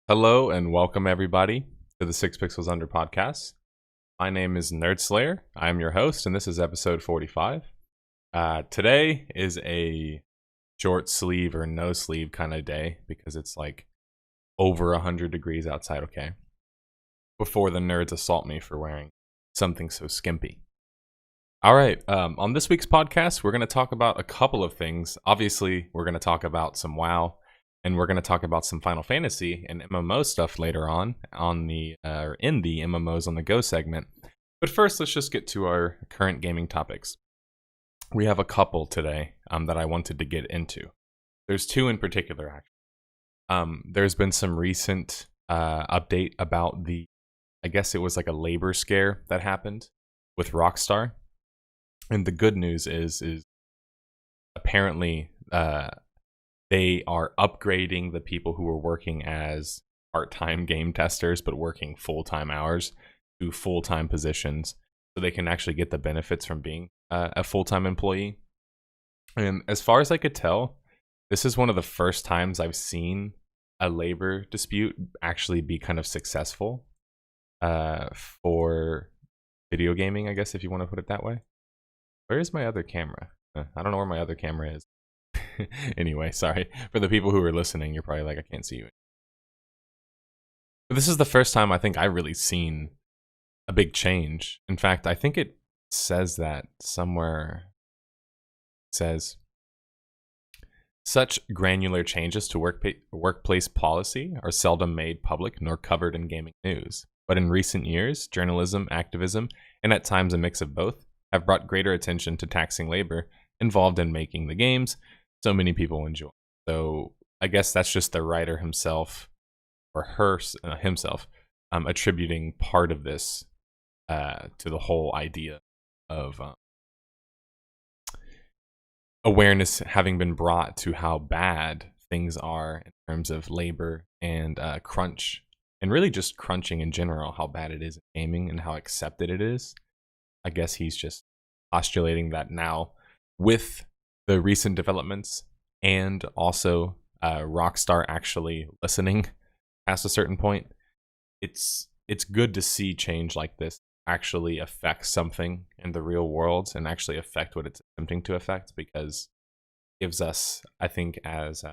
Hello and welcome everybody to the 6 Pixels Under podcast. My name is nerdSlayer. I am your host and this is episode 45. Today is a short sleeve or no sleeve kind of day because it's like over 100 degrees outside, okay? Before the nerds assault me for wearing something so skimpy. Alright, on this week's podcast, we're going to talk about a couple of things. Obviously, we're going to talk about some WoW. And we're going to talk about some Final Fantasy and MMO stuff later on the in the MMOs on the Go segment. But first, let's just get to our current gaming topics. We have a couple today that I wanted to get into. There's two in particular, actually. There's been some recent update about I guess it was like a labor scare that happened with Rockstar. And the good news is apparently they are upgrading the people who are working as part-time game testers but working full-time hours to full-time positions so they can actually get the benefits from being a full-time employee. And as far as I could tell, this is one of the first times I've seen a labor dispute actually be kind of successful for video gaming, I guess, if you want to put it that way. Where is my other camera? I don't know where my other camera is. Anyway, sorry. For the people who are listening, you're probably like, I can't see you. But this is the first time I think I've really seen a big change. In fact, I think it says that somewhere. It says, such granular changes to workplace policy are seldom made public nor covered in gaming news. But in recent years, journalism, activism, and at times a mix of both, have brought greater attention to taxing labor involved in making the games so many people enjoy. So I guess that's just the writer himself or himself attributing part of this to the whole idea of awareness having been brought to how bad things are in terms of labor and crunch, and really just crunching in general, how bad it is in gaming and how accepted it is. I guess he's just postulating that now with the recent developments and also Rockstar actually listening past a certain point, it's good to see change like this actually affect something in the real world and actually affect what it's attempting to affect, because it gives us, I think, as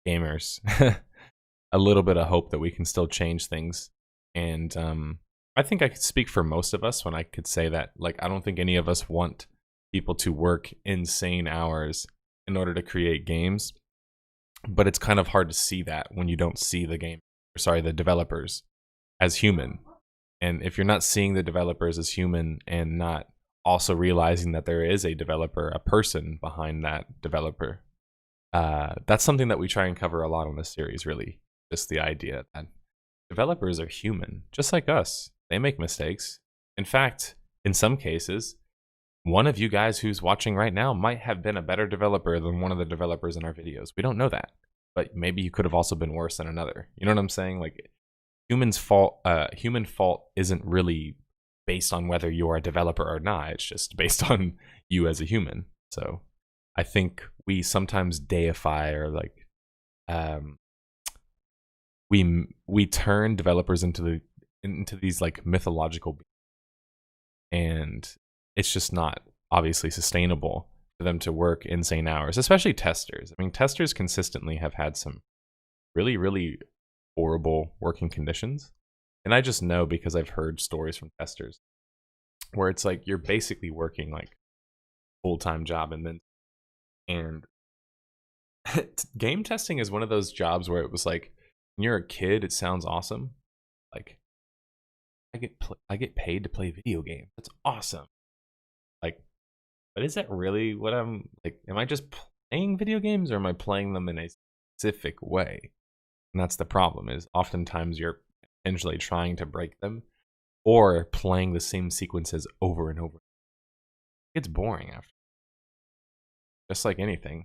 gamers a little bit of hope that we can still change things. And I think I could speak for most of us when I could say that, like, I don't think any of us want people to work insane hours in order to create games, but it's kind of hard to see that when you don't see the developers as human. And if you're not seeing the developers as human and not also realizing that there is a developer, a person behind that developer, that's something that we try and cover a lot on this series, really. Just the idea that developers are human, just like us. They make mistakes. In fact, in some cases, one of you guys who's watching right now might have been a better developer than one of the developers in our videos. We don't know that, but maybe you could have also been worse than another. You know what I'm saying? Like, human fault isn't really based on whether you're a developer or not. It's just based on you as a human. So I think we sometimes deify or like we turn developers into these like mythological beings, and it's just not obviously sustainable for them to work insane hours, especially testers. I mean, testers consistently have had some really, really horrible working conditions. And I just know because I've heard stories from testers where it's like you're basically working like full-time job and game testing is one of those jobs where it was like, when you're a kid, it sounds awesome. Like, I get paid to play video games. That's awesome. Like, but is that really what I'm like? Am I just playing video games, or am I playing them in a specific way? And that's the problem, is oftentimes you're potentially trying to break them or playing the same sequences over and over. It's boring after. Just like anything.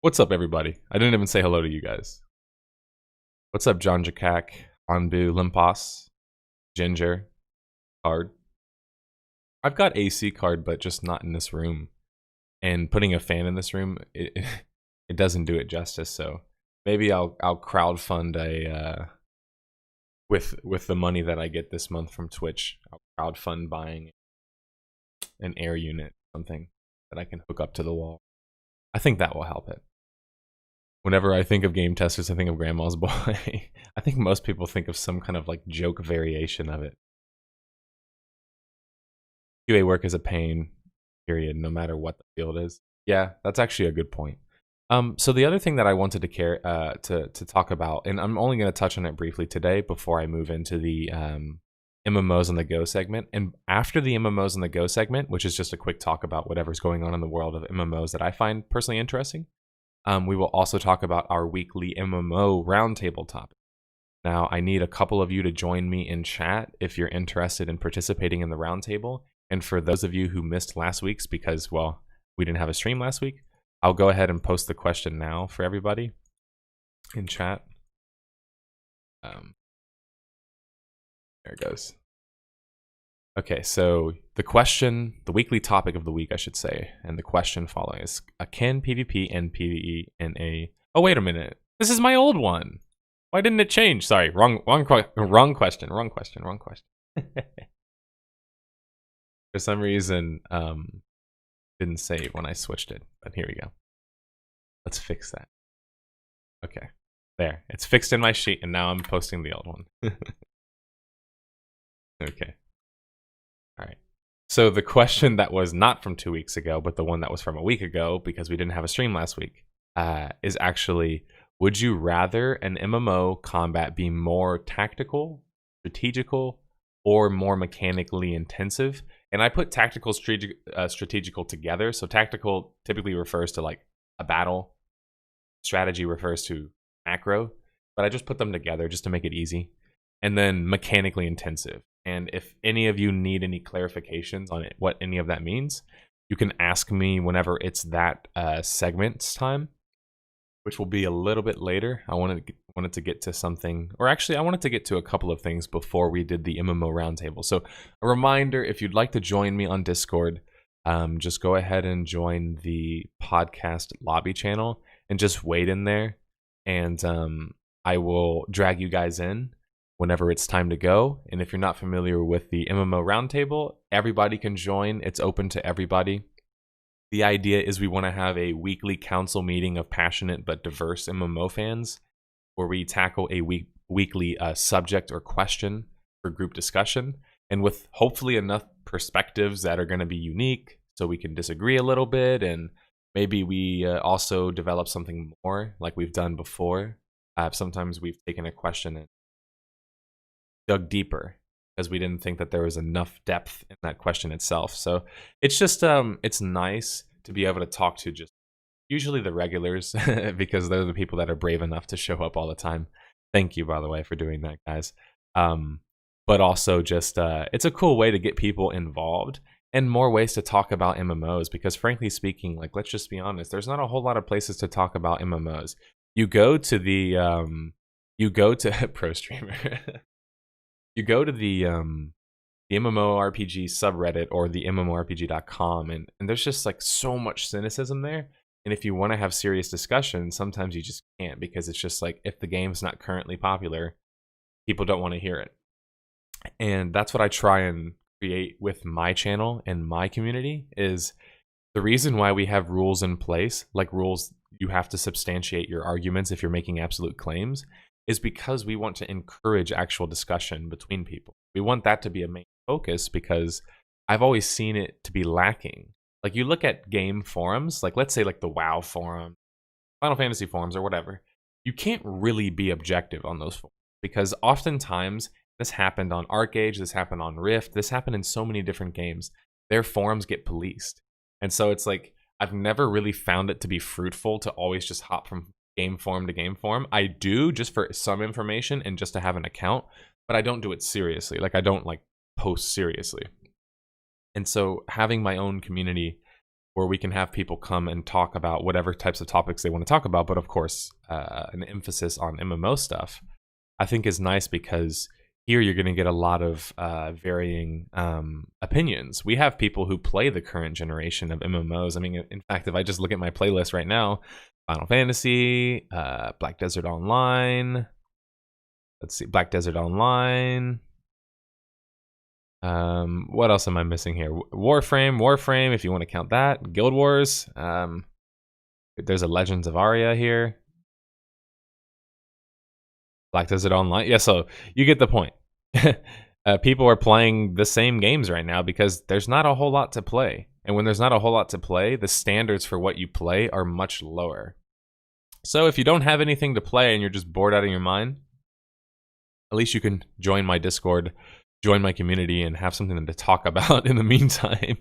What's up, everybody? I didn't even say hello to you guys. What's up, John Jakak, Anbu, Limpos, Ginger, Card? I've got AC card, but just not in this room. And putting a fan in this room, it doesn't do it justice. So maybe I'll crowdfund a with the money that I get this month from Twitch. I'll crowdfund buying an air unit, something that I can hook up to the wall. I think that will help it. Whenever I think of game testers, I think of Grandma's Boy. I think most people think of some kind of like joke variation of it. QA work is a pain, period, no matter what the field is. Yeah, that's actually a good point. So the other thing that I wanted to talk about, and I'm only going to touch on it briefly today before I move into the MMOs on the Go segment. And after the MMOs on the Go segment, which is just a quick talk about whatever's going on in the world of MMOs that I find personally interesting, we will also talk about our weekly MMO roundtable topic. Now, I need a couple of you to join me in chat if you're interested in participating in the roundtable. And for those of you who missed last week's because, well, we didn't have a stream last week, I'll go ahead and post the question now for everybody in chat. There it goes. Okay, so the question, the weekly topic of the week, I should say, and the question following is, can PvP and PvE in a... Oh, wait a minute. This is my old one. Why didn't it change? Sorry, wrong question. For some reason, didn't save when I switched it, but here we go. Let's fix that. Okay, there. It's fixed in my sheet, and now I'm posting the old one. Okay. All right. So the question that was not from 2 weeks ago, but the one that was from a week ago, because we didn't have a stream last week, is actually, would you rather an MMO combat be more tactical, strategical, or more mechanically intensive? And I put tactical, strategical together. So tactical typically refers to like a battle. Strategy refers to macro. But I just put them together just to make it easy. And then mechanically intensive. And if any of you need any clarifications on it, what any of that means, you can ask me whenever it's that segment's time, which will be a little bit later. I wanted to get to something, or actually I wanted to get to a couple of things before we did the MMO roundtable. So a reminder, if you'd like to join me on Discord, just go ahead and join the podcast lobby channel and just wait in there. And I will drag you guys in whenever it's time to go. And if you're not familiar with the MMO roundtable, everybody can join. It's open to everybody. The idea is we want to have a weekly council meeting of passionate but diverse MMO fans where we tackle a weekly subject or question for group discussion, and with hopefully enough perspectives that are going to be unique so we can disagree a little bit, and maybe we also develop something more like we've done before. Sometimes we've taken a question and dug deeper because we didn't think that there was enough depth in that question itself. So it's just it's nice to be able to talk to just usually the regulars because they're the people that are brave enough to show up all the time. Thank you, by the way, for doing that, guys. But also just it's a cool way to get people involved and more ways to talk about MMOs, because frankly speaking, like, let's just be honest, there's not a whole lot of places to talk about MMOs. You go to the pro streamer. You go to the MMORPG subreddit or the MMORPG.com, and there's just like so much cynicism there. And if you want to have serious discussion, sometimes you just can't, because it's just like, if the game's not currently popular, people don't want to hear it. And that's what I try and create with my channel and my community, is the reason why we have rules in place, like rules you have to substantiate your arguments if you're making absolute claims, is because we want to encourage actual discussion between people. We want that to be a main focus, because I've always seen it to be lacking. Like, you look at game forums, like let's say like the WoW forum, Final Fantasy forums, or whatever, you can't really be objective on those forums, because oftentimes, this happened on ArcAge, this happened on Rift, this happened in so many different games, their forums get policed. And so it's like, I've never really found it to be fruitful to always just hop from game forum to game forum. I do just for some information and just to have an account, but I don't do it seriously. Like, I don't like post seriously. And so having my own community where we can have people come and talk about whatever types of topics they want to talk about, but of course an emphasis on MMO stuff, I think is nice, because here you're going to get a lot of varying opinions. We have people who play the current generation of MMOs. I mean, in fact, if I just look at my playlist right now, Final Fantasy, Black Desert Online. Let's see, Black Desert Online. What else am I missing here? Warframe, if you want to count that. Guild Wars. There's a Legends of Aria here. Black Desert Online. Yeah, so you get the point. People are playing the same games right now because there's not a whole lot to play. And when there's not a whole lot to play, the standards for what you play are much lower. So if you don't have anything to play and you're just bored out of your mind, at least you can join my Discord, join my community, and have something to talk about in the meantime.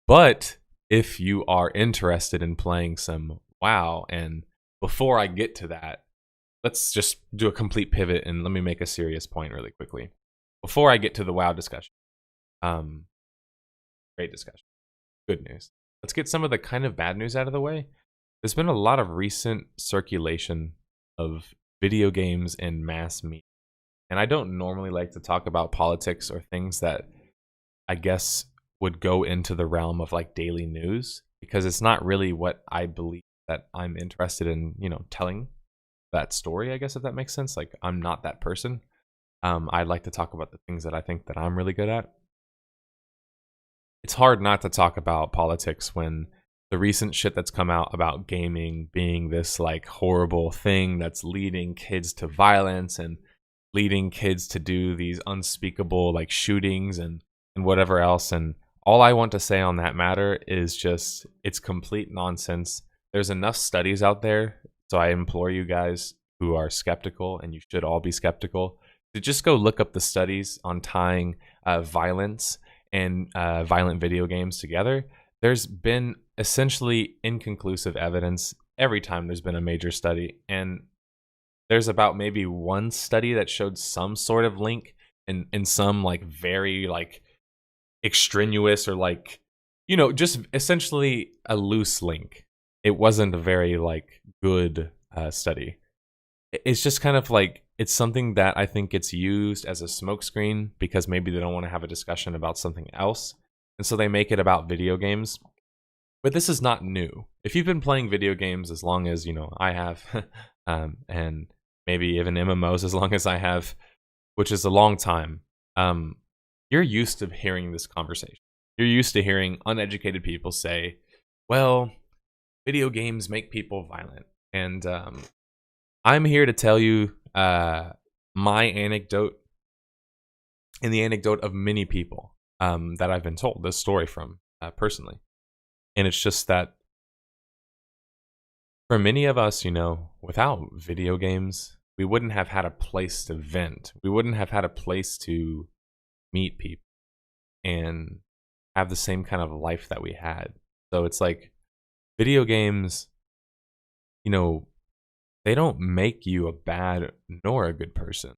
But if you are interested in playing some WoW, and before I get to that, let's just do a complete pivot and let me make a serious point really quickly. Before I get to the WoW discussion, great discussion, good news. Let's get some of the kind of bad news out of the way. There's been a lot of recent circulation of video games and mass media. And I don't normally like to talk about politics or things that I guess would go into the realm of like daily news, because it's not really what I believe that I'm interested in, you know, telling that story, I guess, if that makes sense. Like, I'm not that person. I'd like to talk about the things that I think that I'm really good at. It's hard not to talk about politics when the recent shit that's come out about gaming being this like horrible thing that's leading kids to violence and leading kids to do these unspeakable like shootings and whatever else. And all I want to say on that matter is just, it's complete nonsense. There's enough studies out there, so I implore you guys who are skeptical, and you should all be skeptical, to just go look up the studies on tying violence and violent video games together. There's been essentially inconclusive evidence every time there's been a major study, and there's about maybe one study that showed some sort of link in some like very like extraneous or like, you know, just essentially a loose link. It wasn't a very like good study. It's just kind of like, it's something that I think gets used as a smokescreen because maybe they don't want to have a discussion about something else. And so they make it about video games. But this is not new. If you've been playing video games as long as, you know, I have, and maybe even MMOs as long as I have, which is a long time, you're used to hearing this conversation. You're used to hearing uneducated people say, well, video games make people violent. And I'm here to tell you my anecdote and the anecdote of many people that I've been told this story from personally. And it's just that for many of us, you know, without video games, we wouldn't have had a place to vent. We wouldn't have had a place to meet people and have the same kind of life that we had. So it's like video games, you know, they don't make you a bad nor a good person.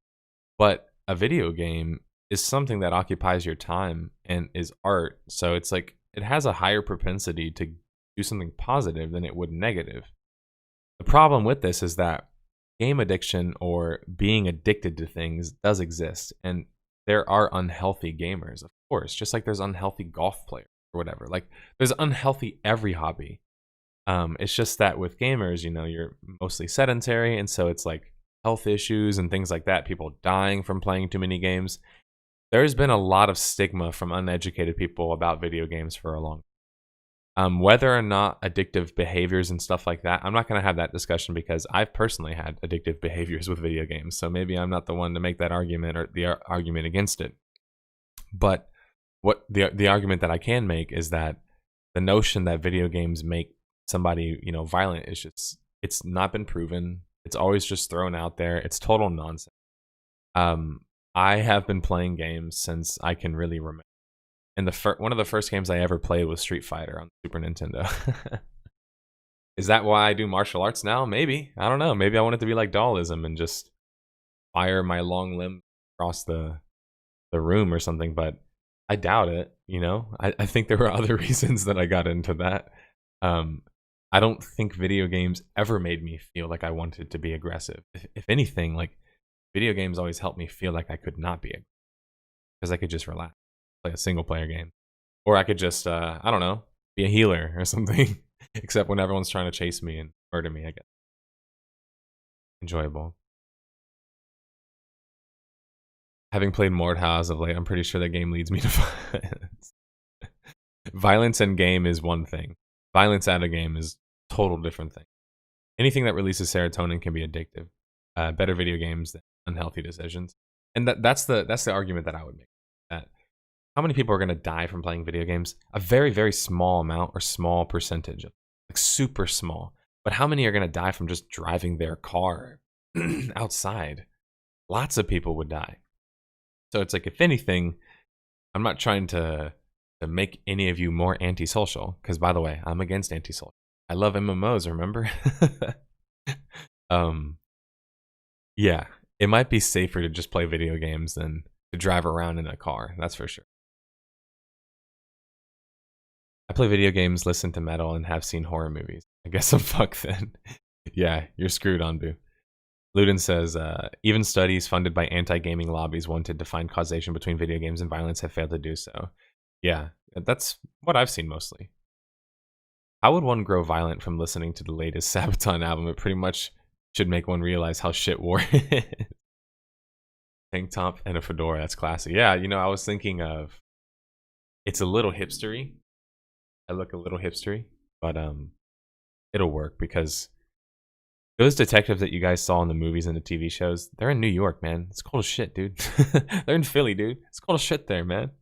But a video game is something that occupies your time and is art. So it's like, it has a higher propensity to do something positive than it would negative. The problem with this is that game addiction or being addicted to things does exist. And there are unhealthy gamers, of course, just like there's unhealthy golf players or whatever. Like, there's unhealthy every hobby. It's just that with gamers, you know, you're mostly sedentary. And so it's like health issues and things like that. People dying from playing too many games. There's been a lot of stigma from uneducated people about video games for a long time. Whether or not addictive behaviors and stuff like that, I'm not going to have that discussion because I've personally had addictive behaviors with video games. So maybe I'm not the one to make that argument or the argument against it. But what the argument that I can make is that the notion that video games make somebody, you know, violent is just, it's not been proven. It's always just thrown out there. It's total nonsense. I have been playing games since I can really remember. And one of the first games I ever played was Street Fighter on Super Nintendo. Is that why I do martial arts now? Maybe. I don't know. Maybe I want it to be like Daoism and just fire my long limb across the room or something, but I doubt it, you know? I think there were other reasons that I got into that. I don't think video games ever made me feel like I wanted to be aggressive. If anything, like, video games always helped me feel like I could not be, because I could just relax, play a single player game, or I could just I don't know, be a healer or something. Except when everyone's trying to chase me and Murder me, I guess. Enjoyable. Having played Mordhau as of late, I'm pretty sure that game leads me to violence. Violence in game is one thing. Violence at a game is a total different thing. Anything that releases serotonin can be addictive. Better video games than unhealthy decisions. And that's the argument that I would make. That how many people are going to die from playing video games? A very, very small amount or small percentage. Like super small. But how many are going to die from just driving their car outside? Lots of people would die. So it's like, if anything, I'm not trying to make any of you more antisocial. Because, by the way, I'm against antisocial. I love MMOs, remember? Yeah, it might be safer to just play video games than to drive around in a car. That's for sure. I play video games, listen to metal, and have seen horror movies. I guess I'm fucked then. Yeah, you're screwed, Anbu. Ludin says, even studies funded by anti-gaming lobbies wanted to find causation between video games and violence have failed to do so. Yeah, that's what I've seen mostly. How would one grow violent from listening to the latest Sabaton album? It pretty much should make one realize how shit war is. Tank top and a fedora, that's classy. Yeah, you know, I was thinking of, it's a little hipstery. I look a little hipstery, but it'll work because those detectives that you guys saw in the movies and the TV shows, they're in New York, man. It's cold as shit, dude. They're in Philly, dude. It's cold as shit there, man.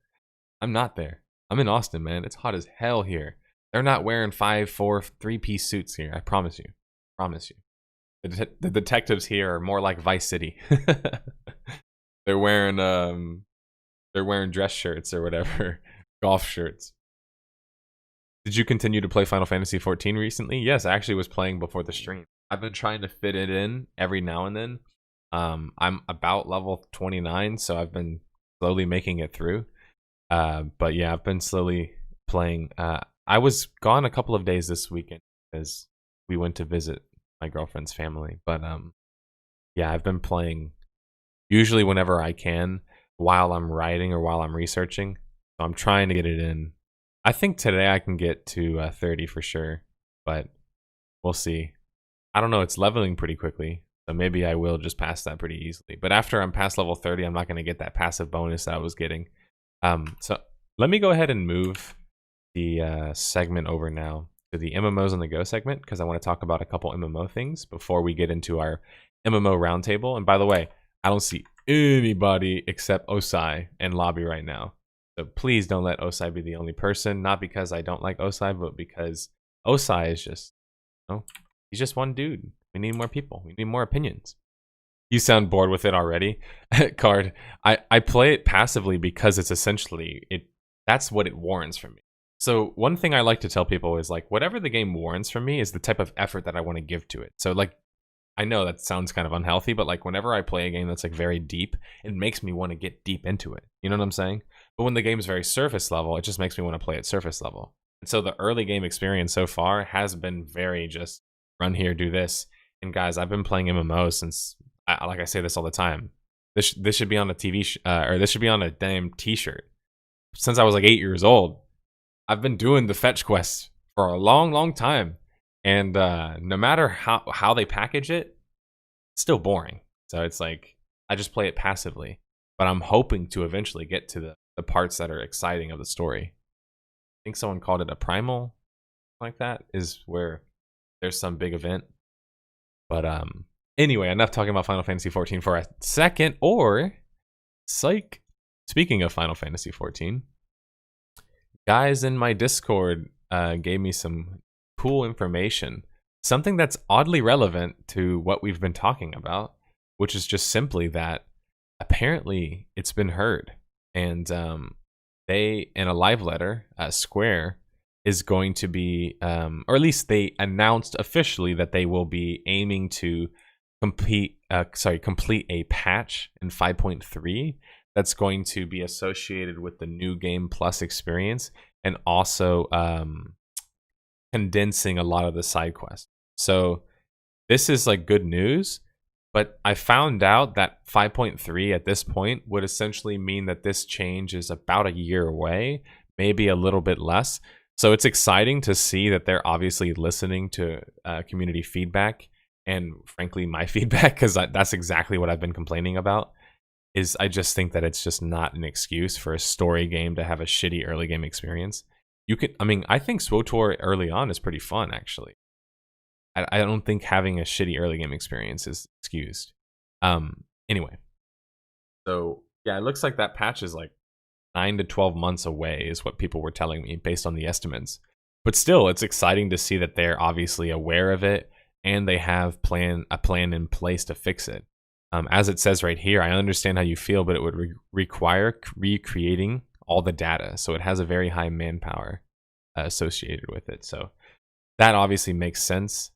I'm not there. I'm in Austin, man. It's hot as hell here. They're not wearing 5, 4, 3-piece suits here. I promise you. Promise you. The detectives here are more like Vice City. They're wearing dress shirts or whatever, golf shirts. Did you continue to play Final Fantasy XIV recently? Yes, I actually was playing before the stream. I've been trying to fit it in every now and then. I'm about level 29, so I've been slowly making it through. But yeah, I've been slowly playing. I was gone a couple of days this weekend because we went to visit my girlfriend's family. But yeah, I've been playing usually whenever I can while I'm writing or while I'm researching. So I'm trying to get it in. I think today I can get to 30 for sure, but we'll see. I don't know, it's leveling pretty quickly, so maybe I will just pass that pretty easily. But after I'm past level 30, I'm not going to get that passive bonus that I was getting. So let me go ahead and move the segment over now to the MMOs on the go segment, because I want to talk about a couple MMO things before we get into our MMO roundtable. And by the way, I don't see anybody except Osai in lobby right now. So please don't let Osai be the only person. Not because I don't like Osai, but because Osai is just, you know, he's just one dude. We need more people. We need more opinions. You sound bored with it already. Card. I play it passively because it's essentially, that's what it warrants from me. So one thing I like to tell people is like, whatever the game warrants from me is the type of effort that I want to give to it. So like, I know that sounds kind of unhealthy, but like whenever I play a game that's like very deep, it makes me want to get deep into it. You know what I'm saying? But when the game's very surface level, it just makes me want to play at surface level. And so the early game experience so far has been very just run here, do this. And guys, I've been playing MMOs since, like I say this all the time. This should be on a TV or this should be on a damn T-shirt. Since I was like 8 years old, I've been doing the fetch quests for a long, long time. And no matter how they package it, it's still boring. So it's like, I just play it passively. But I'm hoping to eventually get to the parts that are exciting of the story. I think someone called it a primal, like that, is where there's some big event. But anyway, enough talking about Final Fantasy XIV for a second. Or, psych. Speaking of Final Fantasy XIV, guys in my Discord gave me some cool information. Something that's oddly relevant to what we've been talking about, which is just simply that apparently it's been heard. And they, in a live letter, Square is going to be, or at least they announced officially that they will be aiming to complete a patch in 5.3 that's going to be associated with the new game plus experience, and also condensing a lot of the side quests. So this is like good news, but I found out that 5.3 at this point would essentially mean that this change is about a year away, maybe a little bit less. So it's exciting to see that they're obviously listening to community feedback and frankly my feedback, because that's exactly what I've been complaining about. Is I just think that it's just not an excuse for a story game to have a shitty early game experience. You can, I mean, I think SWTOR early on is pretty fun actually. I don't think having a shitty early game experience is excused. Anyway, so yeah, it looks like that patch is like 9 to 12 months away is what people were telling me based on the estimates. But still, it's exciting to see that they're obviously aware of it and they have a plan in place to fix it. As it says right here, I understand how you feel, but it would require recreating all the data. So it has a very high manpower associated with it. So that obviously makes sense.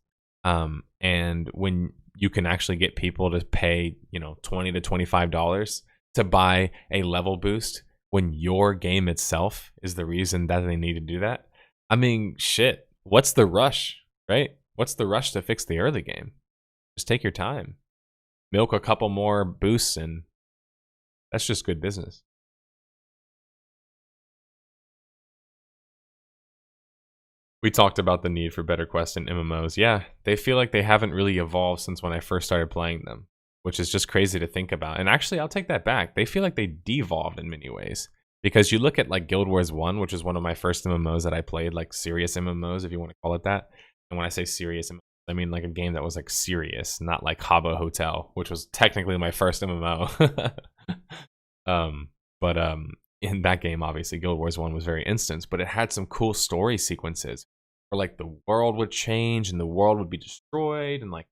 And when you can actually get people to pay, $20 to $25 to buy a level boost when your game itself is the reason that they need to do that. I mean, shit, what's the rush, right? What's the rush to fix the early game? Just take your time. Milk a couple more boosts and that's just good business. We talked about the need for better quests in MMOs. Yeah, they feel like they haven't really evolved since when I first started playing them, which is just crazy to think about. And actually, I'll take that back. They feel like they devolved in many ways. Because you look at like Guild Wars 1, which is one of my first MMOs that I played, like serious MMOs, if you want to call it that. And when I say serious, I mean like a game that was like serious, not like Habbo Hotel, which was technically my first MMO. But in that game, obviously, Guild Wars 1 was very instance, but it had some cool story sequences where like the world would change and the world would be destroyed and like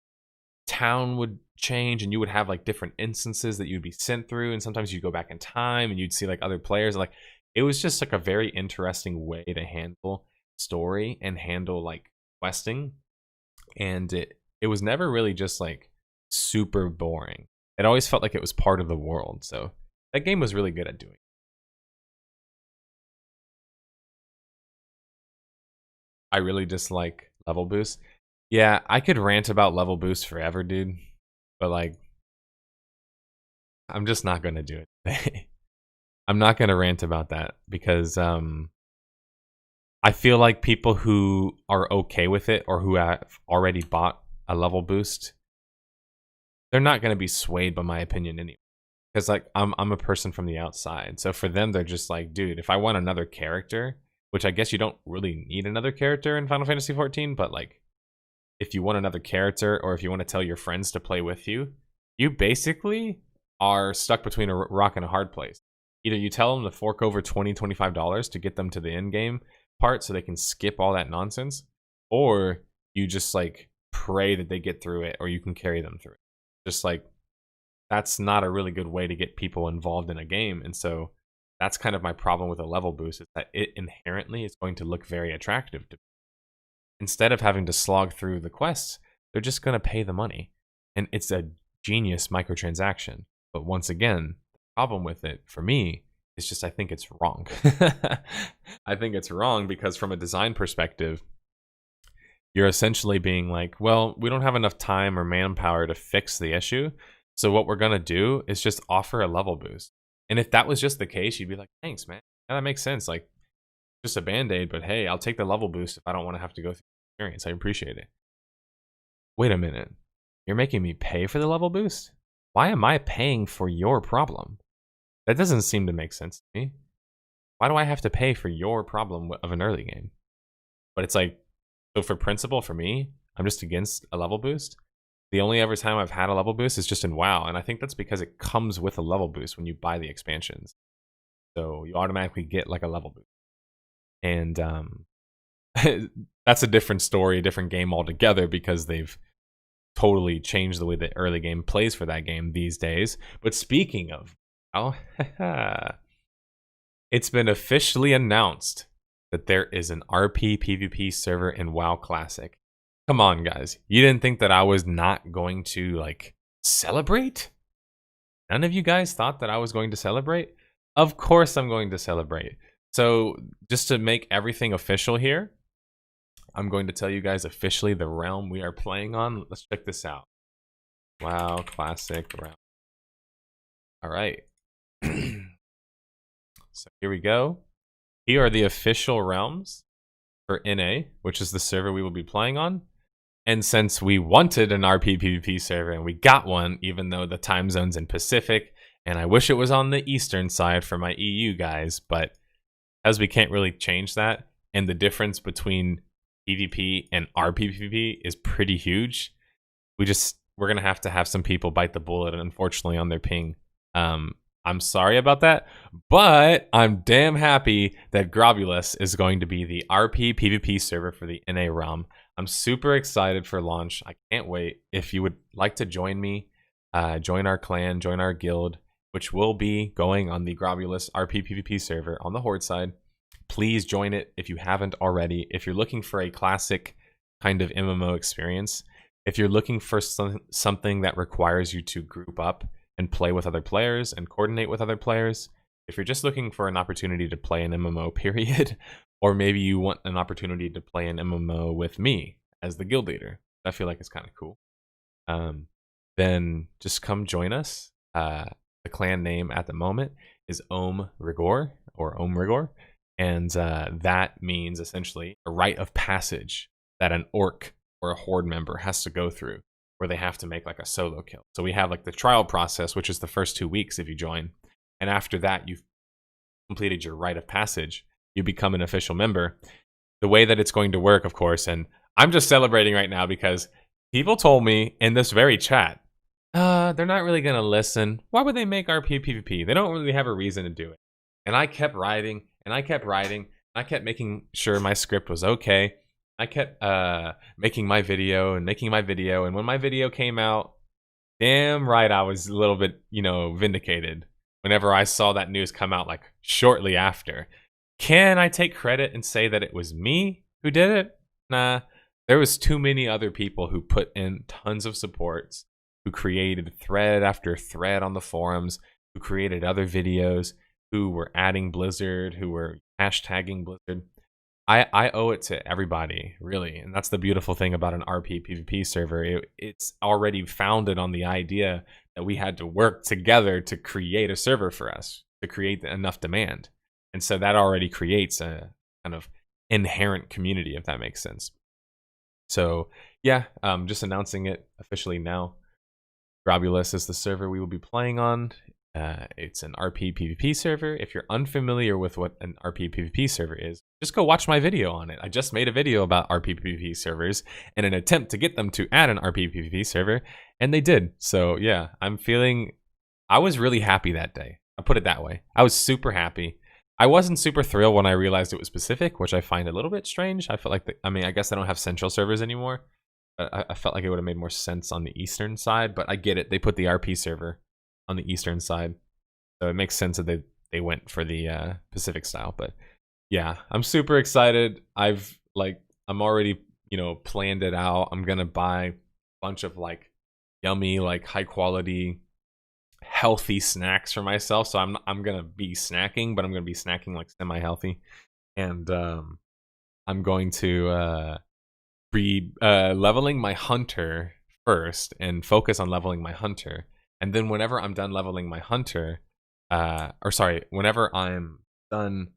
town would change and you would have like different instances that you'd be sent through, and sometimes you'd go back in time and you'd see like other players. Like it was just like a very interesting way to handle story and handle like questing, and it was never really just like super boring. It always felt like it was part of the world. So that game was really good at doing it. I really dislike level boosts. Yeah, I could rant about level boosts forever, dude, but like I'm just not gonna do it today. I'm not gonna rant about that because I feel like people who are okay with it or who have already bought a level boost, they're not gonna be swayed by my opinion anyway. Because like I'm a person from the outside, so for them they're just like, dude, if I want another character, which I guess you don't really need another character in Final Fantasy XIV, but like if you want another character or if you want to tell your friends to play with you, you basically are stuck between a rock and a hard place. Either you tell them to fork over $20, $25 to get them to the end game part so they can skip all that nonsense, or you just like pray that they get through it or you can carry them through it. Just like that's not a really good way to get people involved in a game. And so that's kind of my problem with a level boost, is that it inherently is going to look very attractive to me. Instead of having to slog through the quests, they're just going to pay the money. And it's a genius microtransaction. But once again, the problem with it for me is just I think it's wrong. I think it's wrong because from a design perspective, you're essentially being like, well, we don't have enough time or manpower to fix the issue. So what we're going to do is just offer a level boost. And if that was just the case, you'd be like, thanks, man. That makes sense. Like, just a band-aid, but hey, I'll take the level boost if I don't want to have to go through the experience. I appreciate it. Wait a minute. You're making me pay for the level boost? Why am I paying for your problem? That doesn't seem to make sense to me. Why do I have to pay for your problem of an early game? But it's like, so for principle, for me, I'm just against a level boost. The only ever time I've had a level boost is just in WoW, and I think that's because it comes with a level boost when you buy the expansions. So you automatically get like a level boost. And that's a different story, a different game altogether, because they've totally changed the way the early game plays for that game these days. But speaking of, it's been officially announced that there is an RP PvP server in WoW Classic. Come on, guys. You didn't think that I was not going to, like, celebrate? None of you guys thought that I was going to celebrate? Of course I'm going to celebrate. So, just to make everything official here, I'm going to tell you guys officially the realm we are playing on. Let's check this out. WoW Classic realm. All right. So here we go. Here are the official realms. for NA, which is the server we will be playing on. And since we wanted an RP PvP server and we got one, even though the time zone's in Pacific, and I wish it was on the Eastern side for my EU guys, but as we can't really change that, and the difference between PvP and RP PvP is pretty huge, we're gonna have to have some people bite the bullet, and unfortunately on their ping. I'm sorry about that, but I'm damn happy that Grobulus is going to be the RP PvP server for the NA realm. I'm super excited for launch. I can't wait. If you would like to join me, join our clan, join our guild, which will be going on the Grobulus RP PvP server on the Horde side. Please join it if you haven't already. If you're looking for a classic kind of MMO experience, if you're looking for something that requires you to group up and play with other players and coordinate with other players, if you're just looking for an opportunity to play an MMO period, or maybe you want an opportunity to play an MMO with me as the guild leader, I feel like it's kind of cool. Then just come join us. The clan name at the moment is Om Rigor, or Om Rigor, and that means essentially a rite of passage that an orc or a horde member has to go through, where they have to make like a solo kill. So we have like the trial process, which is the first 2 weeks if you join, and after that you've completed your rite of passage, you become an official member. The way that it's going to work, of course, and I'm just celebrating right now because people told me in this very chat, they're not really gonna listen. Why would they make RP PvP? They don't really have a reason to do it. And I kept writing, and I kept writing, and I kept making sure my script was okay. I kept making my video, and when my video came out, damn right I was a little bit, vindicated whenever I saw that news come out like shortly after. Can I take credit and say that it was me who did it? Nah, there was too many other people who put in tons of supports, who created thread after thread on the forums, who created other videos, who were adding Blizzard, who were hashtagging Blizzard. I owe it to everybody, really. And that's the beautiful thing about an RP PvP server. It's already founded on the idea that we had to work together to create a server for us, to create enough demand. And so that already creates a kind of inherent community, if that makes sense. So yeah, just announcing it officially now. Grobulus is the server we will be playing on. It's an RP PvP server. If you're unfamiliar with what an RP PvP server is, just go watch my video on it. I just made a video about RP PvP servers in an attempt to get them to add an RP PvP server, and they did. So yeah, I was really happy that day. I'll put it that way. I was super happy. I wasn't super thrilled when I realized it was Pacific, which I find a little bit strange. I felt like, I guess I don't have central servers anymore. I felt like it would have made more sense on the Eastern side, but I get it. They put the RP server on the Eastern side, so it makes sense that they went for the Pacific style. But yeah, I'm super excited. I'm already planned it out. I'm gonna buy a bunch of like yummy, like high quality, healthy snacks for myself. So I'm gonna be snacking, but I'm gonna be snacking like semi healthy, and I'm going to be leveling my hunter first and focus on leveling my hunter. And then whenever I'm done leveling my hunter, whenever I'm done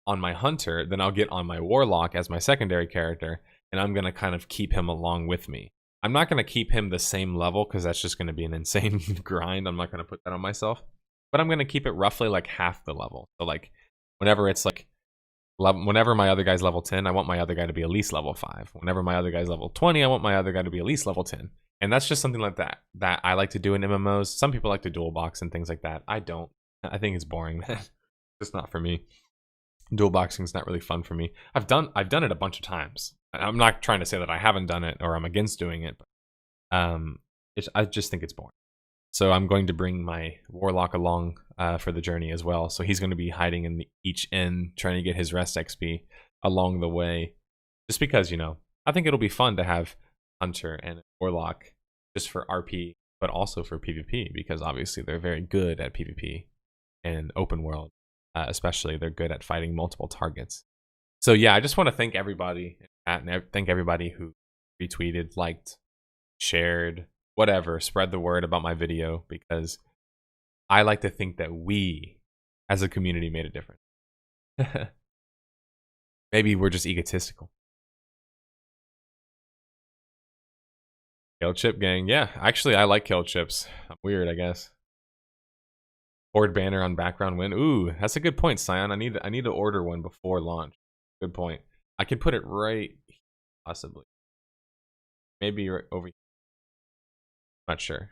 on my hunter, then I'll get on my warlock as my secondary character, and I'm going to kind of keep him along with me. I'm not going to keep him the same level because that's just going to be an insane grind. I'm not going to put that on myself. But I'm going to keep it roughly like half the level. So like whenever it's like, whenever my other guy's level 10, I want my other guy to be at least level 5. Whenever my other guy's level 20, I want my other guy to be at least level 10. And that's just something like that I like to do in MMOs. Some people like to dual box and things like that. I don't. I think it's boring, man. It's not for me. Dual boxing is not really fun for me. I've done it a bunch of times. I'm not trying to say that I haven't done it or I'm against doing it, but I just think it's boring. So I'm going to bring my warlock along for the journey as well. So he's going to be hiding in each inn, trying to get his rest XP along the way. Just because, I think it'll be fun to have hunter and warlock just for RP, but also for PvP, because obviously they're very good at PvP and open world. Especially, they're good at fighting multiple targets. So yeah, I just want to thank everybody, and thank everybody who retweeted, liked, shared, whatever, spread the word about my video, because I like to think that we, as a community, made a difference. Maybe we're just egotistical. Kale chip gang. Yeah, actually, I like kale chips. I'm weird, I guess. Horde banner on background win. Ooh, that's a good point, Scion. I need to order one before launch. Good point. I could put it right, possibly. Maybe right over here. Not sure.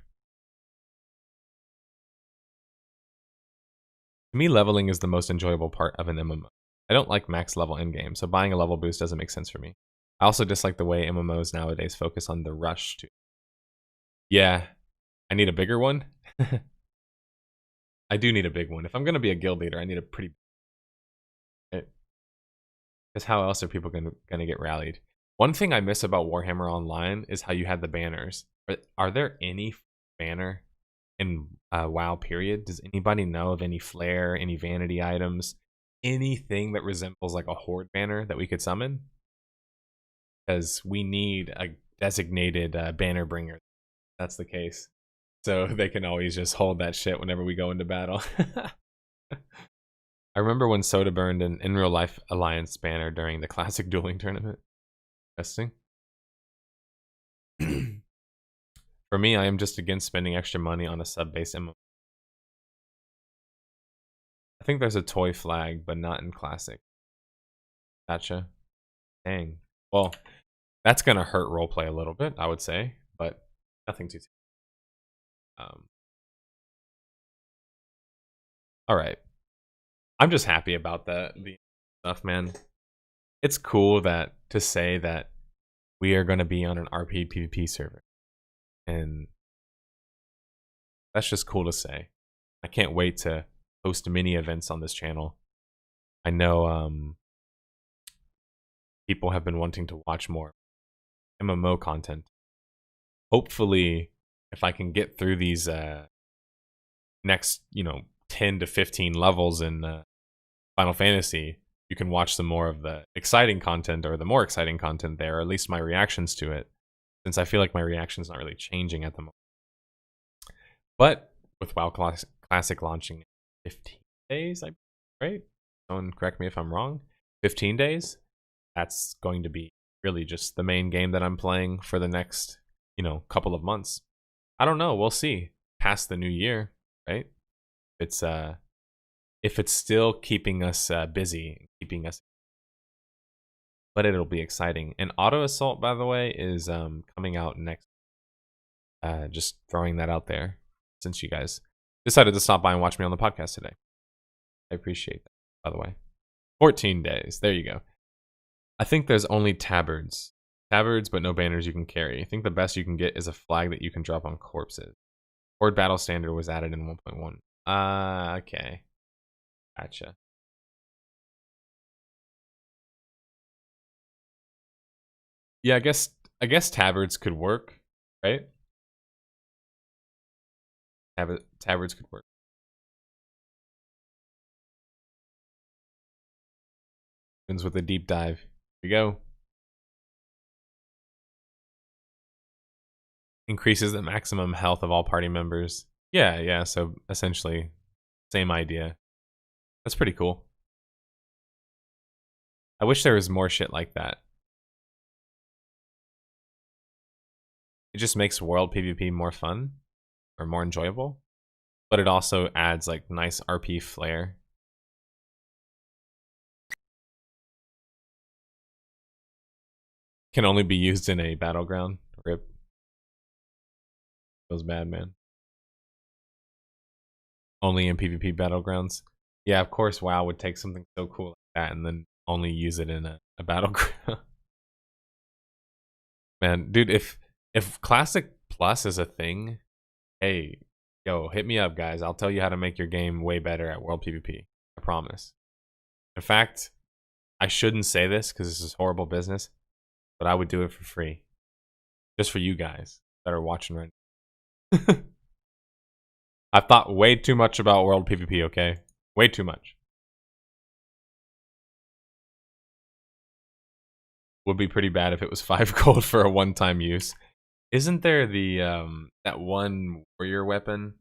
To me, leveling is the most enjoyable part of an MMO. I don't like max level endgame, so buying a level boost doesn't make sense for me. I also dislike the way MMOs nowadays focus on the rush to. Yeah, I need a bigger one. I do need a big one. If I'm gonna be a guild leader, I need a pretty. Because how else are people gonna get rallied? One thing I miss about Warhammer Online is how you had the banners. Are there any banner in WoW period? Does anybody know of any flare, any vanity items, anything that resembles like a horde banner that we could summon? Because we need a designated banner bringer. That's the case. So they can always just hold that shit whenever we go into battle. I remember when Soda burned an In Real Life Alliance banner during the Classic Dueling Tournament. Interesting. For me, I am just against spending extra money on a sub-based MMO. I think there's a toy flag, but not in Classic. Gotcha. Dang. Well, that's gonna hurt roleplay a little bit, I would say, but nothing too. All right. I'm just happy about the stuff, man. It's cool that to say that we are going to be on an RP PvP server, and that's just cool to say. I can't wait to host mini events on this channel. I know people have been wanting to watch more MMO content. Hopefully, if I can get through these next, 10 to 15 levels in Final Fantasy, you can watch some more of the exciting content, or the more exciting content there, or at least my reactions to it, since I feel like my reaction's not really changing at the moment. But with WoW Classic launching in 15 days, right? Someone correct me if I'm wrong. 15 days? That's going to be really just the main game that I'm playing for the next, couple of months. I don't know. We'll see. Past the new year, right? If it's still keeping us busy, keeping us, but it'll be exciting. And Auto Assault, by the way, is coming out next. Just throwing that out there, since you guys decided to stop by and watch me on the podcast today. I appreciate that, by the way. 14 days. There you go. I think there's only tabards. Tabards, but no banners you can carry. I think the best you can get is a flag that you can drop on corpses. Horde Battle Standard was added in 1.1. Okay. Gotcha. Yeah, I guess tabards could work, right? Tabards could work. Ends with a deep dive. Here we go. Increases the maximum health of all party members. Yeah, so essentially, same idea. That's pretty cool. I wish there was more shit like that. It just makes world PvP more fun, or more enjoyable, but it also adds like nice RP flair. Can only be used in a battleground. Rip. Feels bad, man. Only in PvP battlegrounds. Yeah, of course WoW would take something so cool like that and then only use it in a battleground. Man, dude, if Classic Plus is a thing, hey, yo, hit me up, guys. I'll tell you how to make your game way better at World PvP. I promise. In fact, I shouldn't say this because this is horrible business, but I would do it for free. Just for you guys that are watching right now. I've thought way too much about World PvP, okay? Way too much. Would be pretty bad if it was 5 gold for a one-time use. Isn't there the that one warrior weapon?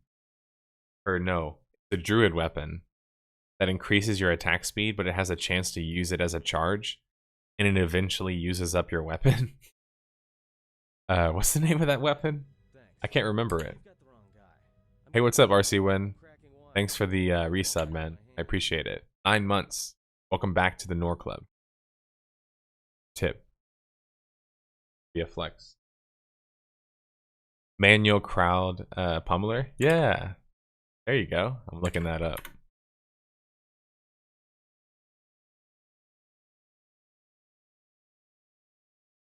Or no, the druid weapon that increases your attack speed, but it has a chance to use it as a charge, and it eventually uses up your weapon? What's the name of that weapon? I can't remember it. Hey, what's up, RC Win? Thanks for the resub, man. I appreciate it. 9 months. Welcome back to the Nor Club. Tip. Be a flex. Manual crowd pummeler? Yeah. There you go. I'm looking that up.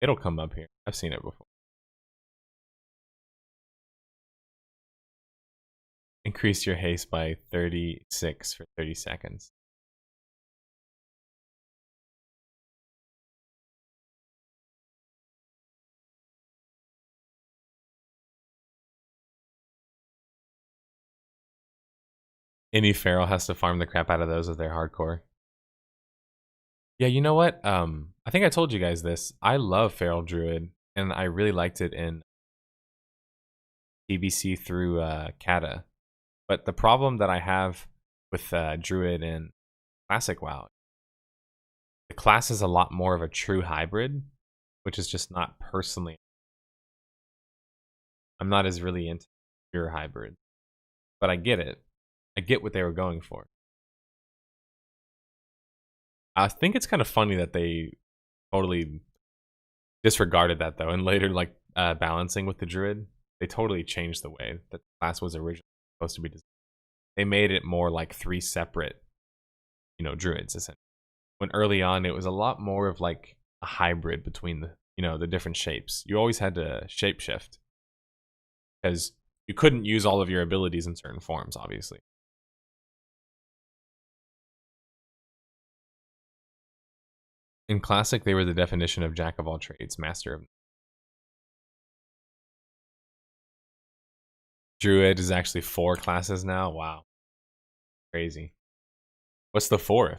It'll come up here. I've seen it before. Increase your haste by 36 for 30 seconds. Any feral has to farm the crap out of those if they're hardcore. Yeah, you know what? I think I told you guys this. I love Feral Druid, and I really liked it in TBC through Kata. But the problem that I have with Druid in Classic WoW, the class is a lot more of a true hybrid, which is just not personally. I'm not as really into pure hybrid, but I get it. I get what they were going for. I think it's kind of funny that they totally disregarded that though, and later like balancing with the druid, they totally changed the way that the class was originally supposed to be designed. They made it more like 3 separate, druids essentially. When early on it was a lot more of like a hybrid between the different shapes. You always had to shapeshift because you couldn't use all of your abilities in certain forms, obviously. In Classic, they were the definition of jack of all trades, master of. Druid is actually 4 classes now. Wow. Crazy. What's the 4th?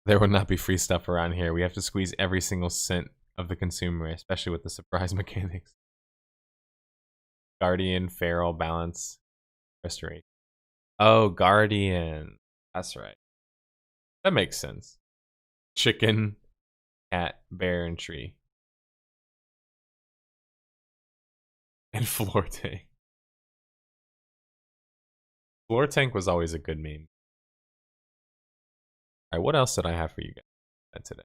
There will not be free stuff around here. We have to squeeze every single cent of the consumer, especially with the surprise mechanics. Guardian, Feral, Balance, Restoration. Oh, Guardian. That's right. That makes sense. Chicken, cat, bear, and tree. And floor tank. Floor tank was always a good meme. Alright, what else did I have for you guys today?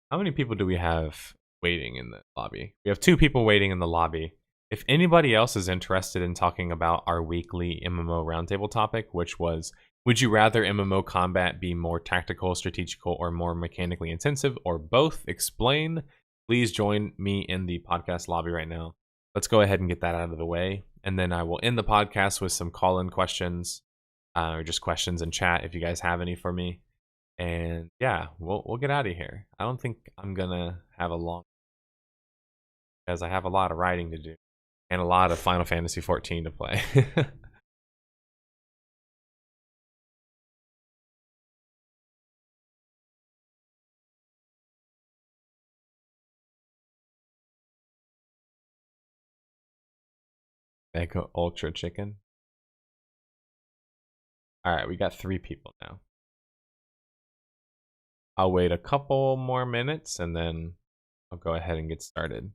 How many people do we have waiting in the lobby? We have 2 people waiting in the lobby. If anybody else is interested in talking about our weekly MMO roundtable topic, which was, would you rather MMO combat be more tactical, strategical, or more mechanically intensive, or both? Explain. Please join me in the podcast lobby right now. Let's go ahead and get that out of the way. And then I will end the podcast with some call-in questions, or just questions in chat if you guys have any for me. And yeah, we'll get out of here. I don't think I'm gonna have a long, because I have a lot of writing to do and a lot of Final Fantasy XIV to play. Mega Ultra Chicken. All right, we got 3 people now. I'll wait a couple more minutes and then I'll go ahead and get started.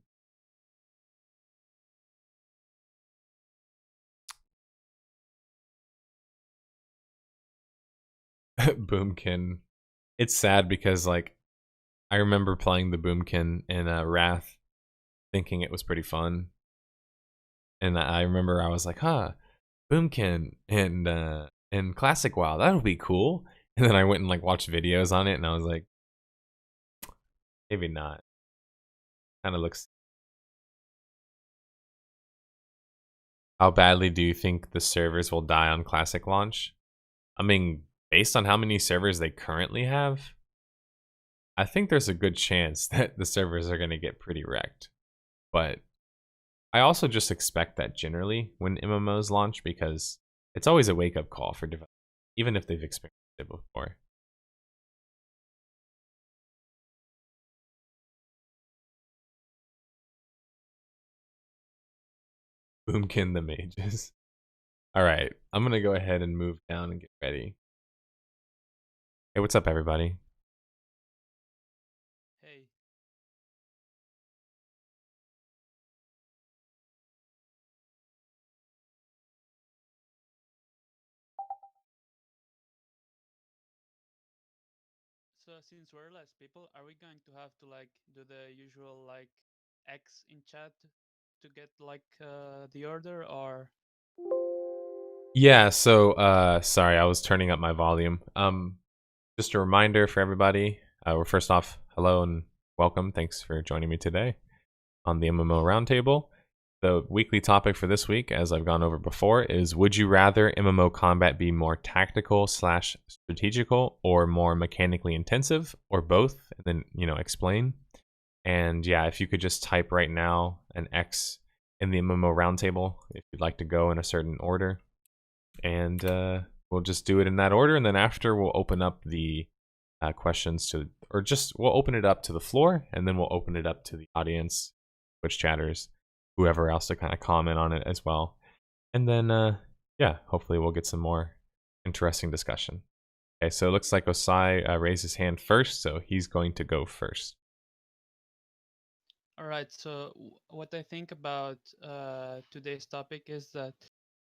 Boomkin. It's sad because like I remember playing the Boomkin in Wrath, thinking it was pretty fun. And I remember I was like, huh, Boomkin and Classic WoW, that'll be cool. And then I went and like watched videos on it and I was like, maybe not. Kind of looks. How badly do you think the servers will die on Classic launch? I mean, based on how many servers they currently have, I think there's a good chance that the servers are going to get pretty wrecked. But I also just expect that generally when MMOs launch, because it's always a wake-up call for developers, even if they've experienced it before. Boomkin the mages. All right, I'm gonna go ahead and move down and get ready. Hey, what's up, everybody? Hey. So since we're less people, are we going to have to like do the usual like X in chat to get like the order or Yeah, so sorry, I was turning up my volume. Just a reminder for everybody. Well, first off, hello and welcome. Thanks for joining me today on the MMO Roundtable. The weekly topic for this week, as I've gone over before, is would you rather MMO combat be more tactical / strategical or more mechanically intensive, or both? And then, explain. And yeah, if you could just type right now an X in the MMO Roundtable if you'd like to go in a certain order. And we'll just do it in that order. And then after, we'll open up the questions to, or just we'll open it up to the floor, and then we'll open it up to the audience, Twitch chatters, whoever else to kind of comment on it as well. And then, yeah, hopefully we'll get some more interesting discussion. Okay, so it looks like Osai raised his hand first, so he's going to go first. all right, so what I think about today's topic is that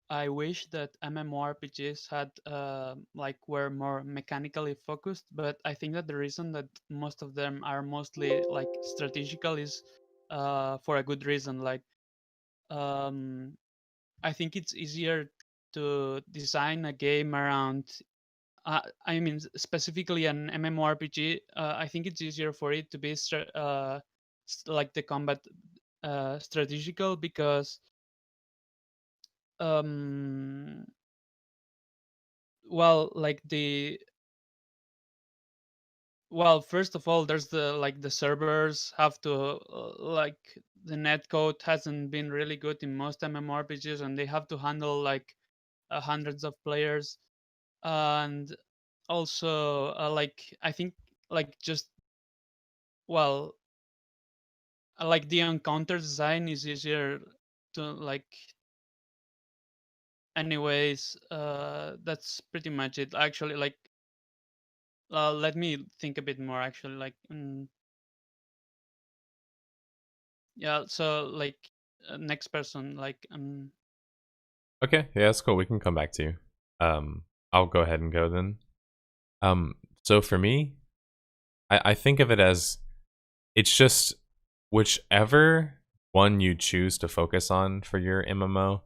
I wish that MMORPGs had like were more mechanically focused, but I think that the reason that most of them are mostly like strategical is for a good reason. Like um, I think it's easier to design a game around. I mean, specifically an MMORPG. I think it's easier for it to be like the combat strategical because um, well, like the well, first of all, there's the like the servers have to like the netcode hasn't been really good in most MMORPGs, and they have to handle like hundreds of players, and also like I think like just well like the encounter design is easier to like anyways that's pretty much it actually like let me think a bit more actually like yeah so like next person like Okay, yeah, that's cool. We can come back to you. I'll go ahead and go then. So for me, I think of it as it's just whichever one you choose to focus on for your MMO.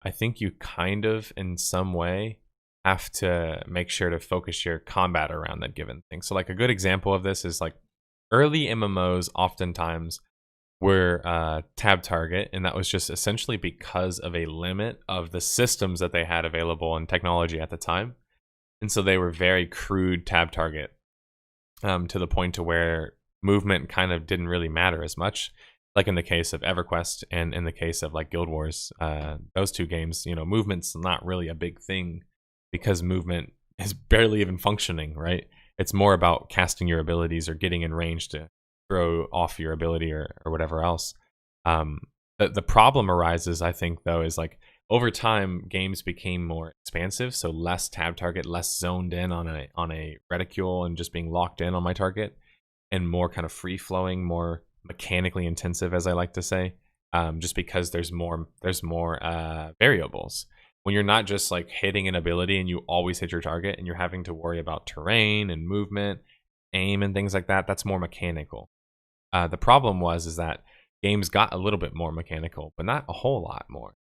I think you kind of, in some way, have to make sure to focus your combat around that given thing. So, like, a good example of this is like early MMOs oftentimes were tab target, and that was just essentially because of a limit of the systems that they had available and technology at the time. And so they were very crude tab target, to the point to where movement kind of didn't really matter as much. Like in the case of EverQuest and in the case of like Guild Wars, those two games, movement's not really a big thing because movement is barely even functioning, right? It's more about casting your abilities or getting in range to throw off your ability or whatever else. Um, the problem arises, I think, though, is like over time games became more expansive, so less tab target, less zoned in on a reticule and just being locked in on my target, and more kind of free flowing, more mechanically intensive, as I like to say, just because there's more variables. When you're not just like hitting an ability and you always hit your target, and you're having to worry about terrain and movement, aim, and things like that, that's more mechanical. The problem is that games got a little bit more mechanical, but not a whole lot more.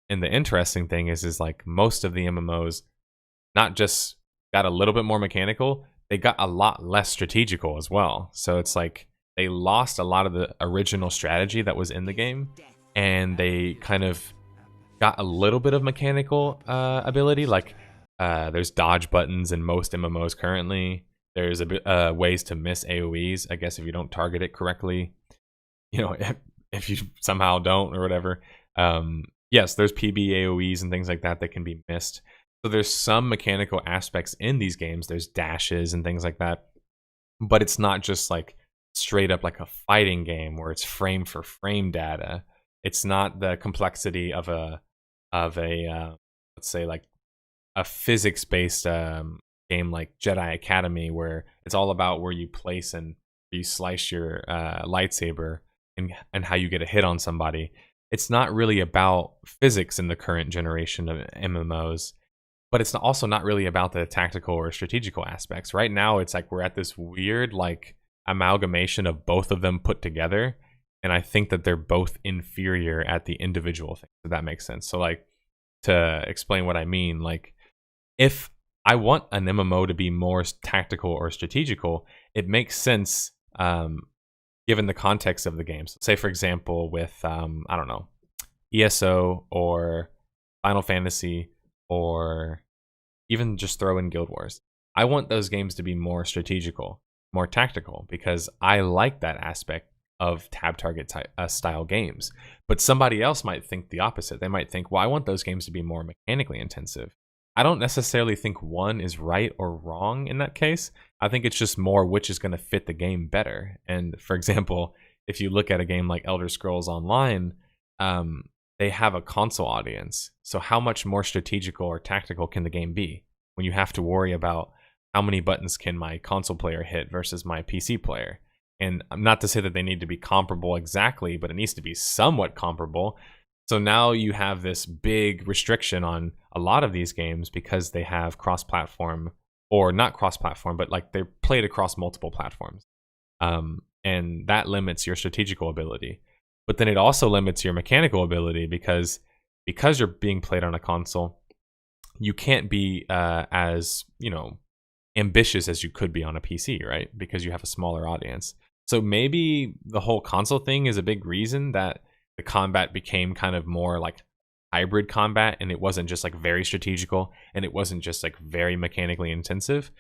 And the interesting thing is like most of the MMOs not just got a little bit more mechanical, they got a lot less strategical as well. So it's like they lost a lot of the original strategy that was in the game, and they kind of got a little bit of mechanical ability. Like there's dodge buttons in most MMOs currently. There's a bit ways to miss AoEs, I guess, if you don't target it correctly. If you somehow don't or whatever. Yes, there's PB AoEs and things like that that can be missed. So there's some mechanical aspects in these games. There's dashes and things like that, but it's not just like straight up like a fighting game where it's frame for frame data. It's not the complexity of a let's let's say like a physics based game like Jedi Academy, where it's all about where you place and you slice your lightsaber and how you get a hit on somebody. It's not really about physics in the current generation of MMOs, but it's also not really about the tactical or strategical aspects. Right now, it's like we're at this weird like amalgamation of both of them put together, and I think that they're both inferior at the individual thing, if that makes sense. So like, to explain what I mean, like if I want an MMO to be more tactical or strategical, it makes sense given the context of the games. Say, for example, with, I don't know, ESO or Final Fantasy, or even just throw in Guild Wars. I want those games to be more strategical, more tactical, because I like that aspect of tab target style games. But somebody else might think the opposite. They might think, well, I want those games to be more mechanically intensive. I don't necessarily think one is right or wrong in that case. I think it's just more which is going to fit the game better. And for example, if you look at a game like Elder Scrolls Online, they have a console audience. So how much more strategical or tactical can the game be when you have to worry about how many buttons can my console player hit versus my PC player? And not to say that they need to be comparable exactly, but it needs to be somewhat comparable. So now you have this big restriction on a lot of these games because they have cross-platform, or not cross-platform, but like they're played across multiple platforms. And that limits your strategical ability. But then it also limits your mechanical ability because you're being played on a console, you can't be as, ambitious as you could be on a PC, right? Because you have a smaller audience. So maybe the whole console thing is a big reason that the combat became kind of more like hybrid combat, and it wasn't just like very strategical, and it wasn't just like very mechanically intensive.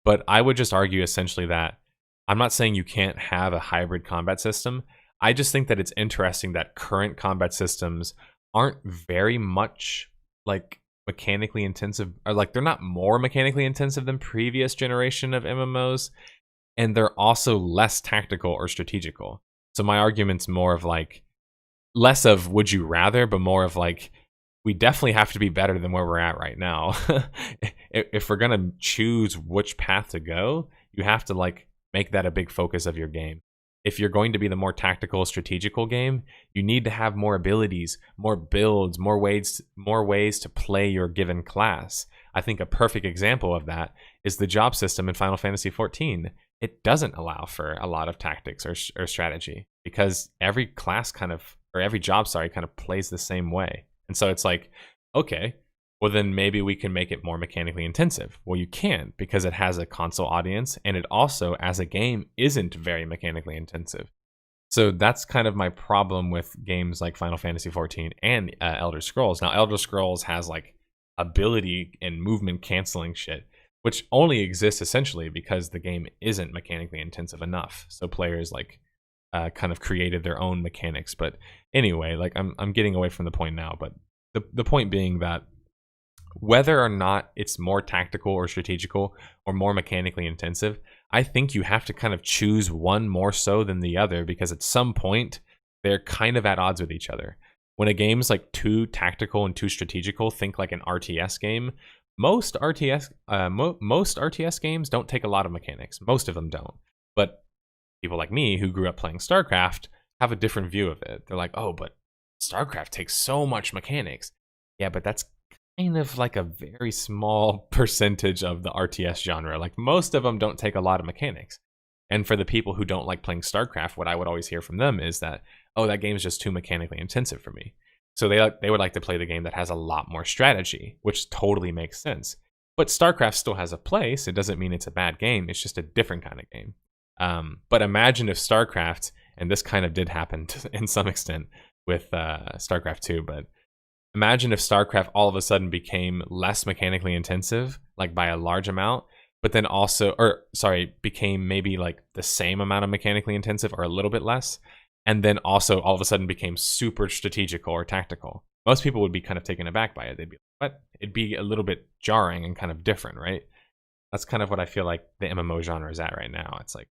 But I would just argue essentially that I'm not saying you can't have a hybrid combat system. I just think that it's interesting that current combat systems aren't very much like mechanically intensive, or like they're not more mechanically intensive than previous generation of MMOs, and they're also less tactical or strategical. So my argument's more of like less of would you rather, but more of like, we definitely have to be better than where we're at right now. If we're going to choose which path to go, you have to like make that a big focus of your game. If you're going to be the more tactical, strategical game, you need to have more abilities, more builds, more ways to play your given class. I think a perfect example of that is the job system in Final Fantasy XIV. It doesn't allow for a lot of tactics or strategy because every class every job, kind of plays the same way. And so it's like, okay, well then maybe we can make it more mechanically intensive. Well, you can't because it has a console audience, and it also, as a game, isn't very mechanically intensive. So that's kind of my problem with games like Final Fantasy XIV and Elder Scrolls. Now, Elder Scrolls has like ability and movement canceling shit, which only exists essentially because the game isn't mechanically intensive enough. So players like kind of created their own mechanics. But anyway, like I'm getting away from the point now, but the point being that whether or not it's more tactical or strategical or more mechanically intensive, I think you have to kind of choose one more so than the other, because at some point they're kind of at odds with each other. When a game's like too tactical and too strategical, think like an RTS game. Most RTS games don't take a lot of mechanics. Most of them don't. But people like me who grew up playing StarCraft have a different view of it. They're like, oh, but StarCraft takes so much mechanics. Yeah, but that's kind of like a very small percentage of the RTS genre. Like most of them don't take a lot of mechanics. And for the people who don't like playing StarCraft, what I would always hear from them is that, oh, that game's just too mechanically intensive for me. So they would like to play the game that has a lot more strategy, which totally makes sense. But StarCraft still has a place. It doesn't mean it's a bad game. It's just a different kind of game. But imagine if StarCraft, and this kind of did happen in some extent with StarCraft 2, but imagine if StarCraft all of a sudden became less mechanically intensive, like by a large amount, but then also, became maybe like the same amount of mechanically intensive or a little bit less, and then also all of a sudden became super strategical or tactical. Most people would be kind of taken aback by it. They'd be like, what? It'd be a little bit jarring and kind of different, right? That's kind of what I feel like the MMO genre is at right now. It's like,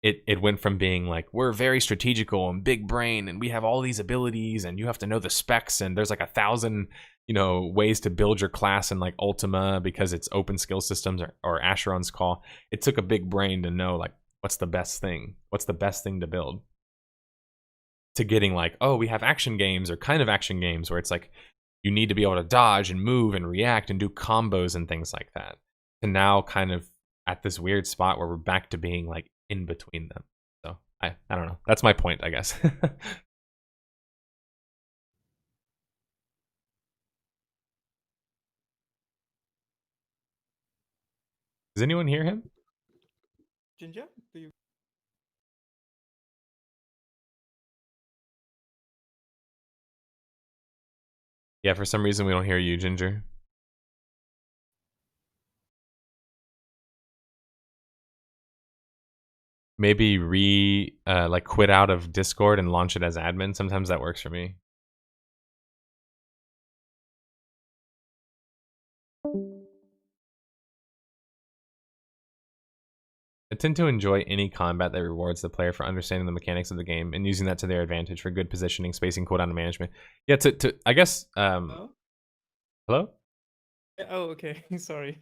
it went from being like, we're very strategical and big brain and we have all these abilities and you have to know the specs and there's like 1,000 ways to build your class in like Ultima because it's open skill systems, or Asheron's Call. It took a big brain to know like what's the best thing to build, to getting like, oh, we have action games or kind of action games where it's like you need to be able to dodge and move and react and do combos and things like that, to now kind of at this weird spot where we're back to being like in between them. So I don't know. That's my point, I guess. Does anyone hear him? Ginger, do you? Yeah, for some reason we don't hear you, Ginger. Maybe quit out of Discord and launch it as admin. Sometimes that works for me. I tend to enjoy any combat that rewards the player for understanding the mechanics of the game and using that to their advantage for good positioning, spacing, cooldown, management. Yeah, I guess. Hello? Hello? Oh, okay. Sorry.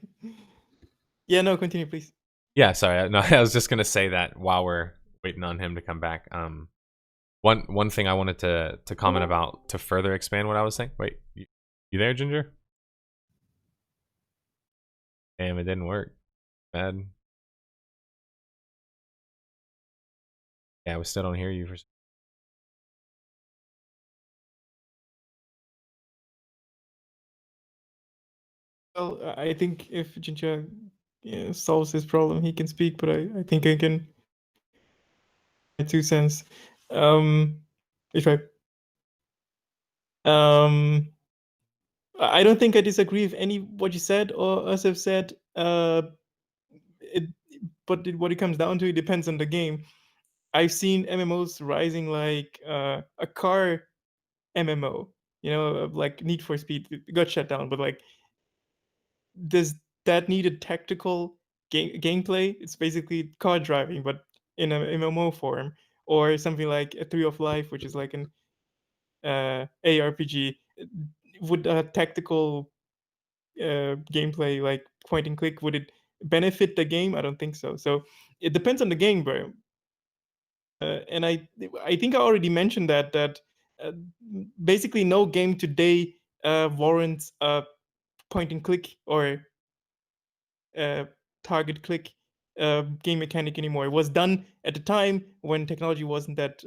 Yeah, no, continue, please. Yeah, sorry. No, I was just gonna say that while we're waiting on him to come back. One thing I wanted to comment about to further expand what I was saying. Wait, you there, Ginger? Damn, it didn't work. Bad. Yeah, we still don't hear you. Well, I think if Ginger solves this problem, he can speak, but I think I can. My 2 cents. If I don't think I disagree with any what you said or us have said. What it comes down to, it depends on the game. I've seen MMOs rising like a car MMO, like Need for Speed. It got shut down, but like, does that need a tactical gameplay? It's basically car driving, but in a MMO form, or something like a Tree of Life, which is like an ARPG. Would a tactical gameplay like point and click, would it benefit the game? I don't think so. So it depends on the game, bro. And I think I already mentioned that uh, basically no game today warrants a point and click or target click game mechanic anymore. It was done at the time when technology wasn't that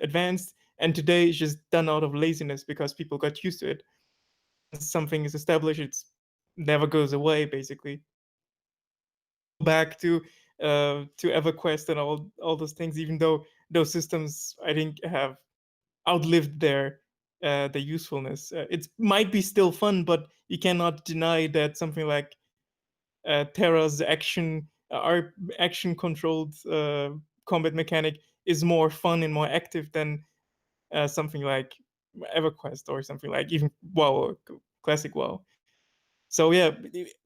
advanced, and today it's just done out of laziness because people got used to it. Once something is established, it's never goes away. Basically, back to EverQuest and all those things. Even though those systems, I think, have outlived their usefulness. It might be still fun, but you cannot deny that something like Terra's our action controlled combat mechanic is more fun and more active than something like EverQuest or something like even WoW or classic WoW. So yeah,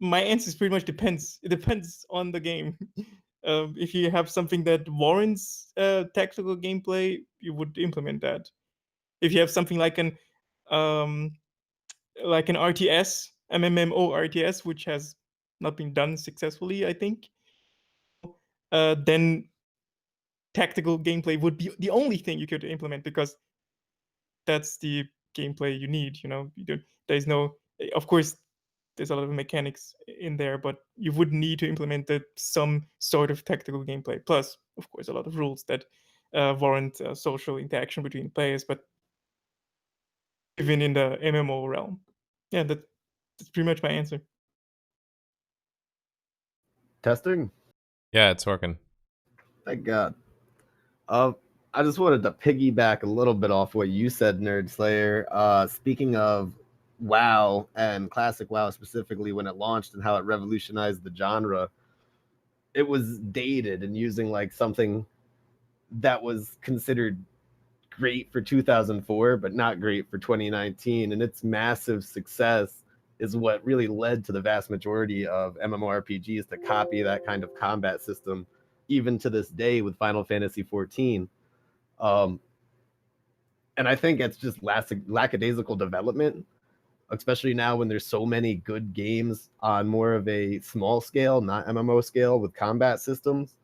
my answer is pretty much depends. It depends on the game. If you have something that warrants tactical gameplay, you would implement that. If you have something like an RTS, MMO RTS, which has not been done successfully, I think, then tactical gameplay would be the only thing you could implement, because that's the gameplay you need. There's no, of course, there's a lot of mechanics in there, but you would need to implement some sort of tactical gameplay. Plus, of course, a lot of rules that warrant social interaction between players, but even in the MMO realm. Yeah, that's pretty much my answer. Testing? Yeah, it's working. Thank God. I just wanted to piggyback a little bit off what you said, nerdSlayer. Speaking of WoW and classic WoW specifically, when it launched and how it revolutionized the genre, it was dated and using like something that was considered great for 2004, but not great for 2019. And its massive success is what really led to the vast majority of MMORPGs to copy that kind of combat system, even to this day with Final Fantasy XIV. And I think it's just lackadaisical development especially now when there's so many good games on more of a small scale, not MMO scale, with combat systems.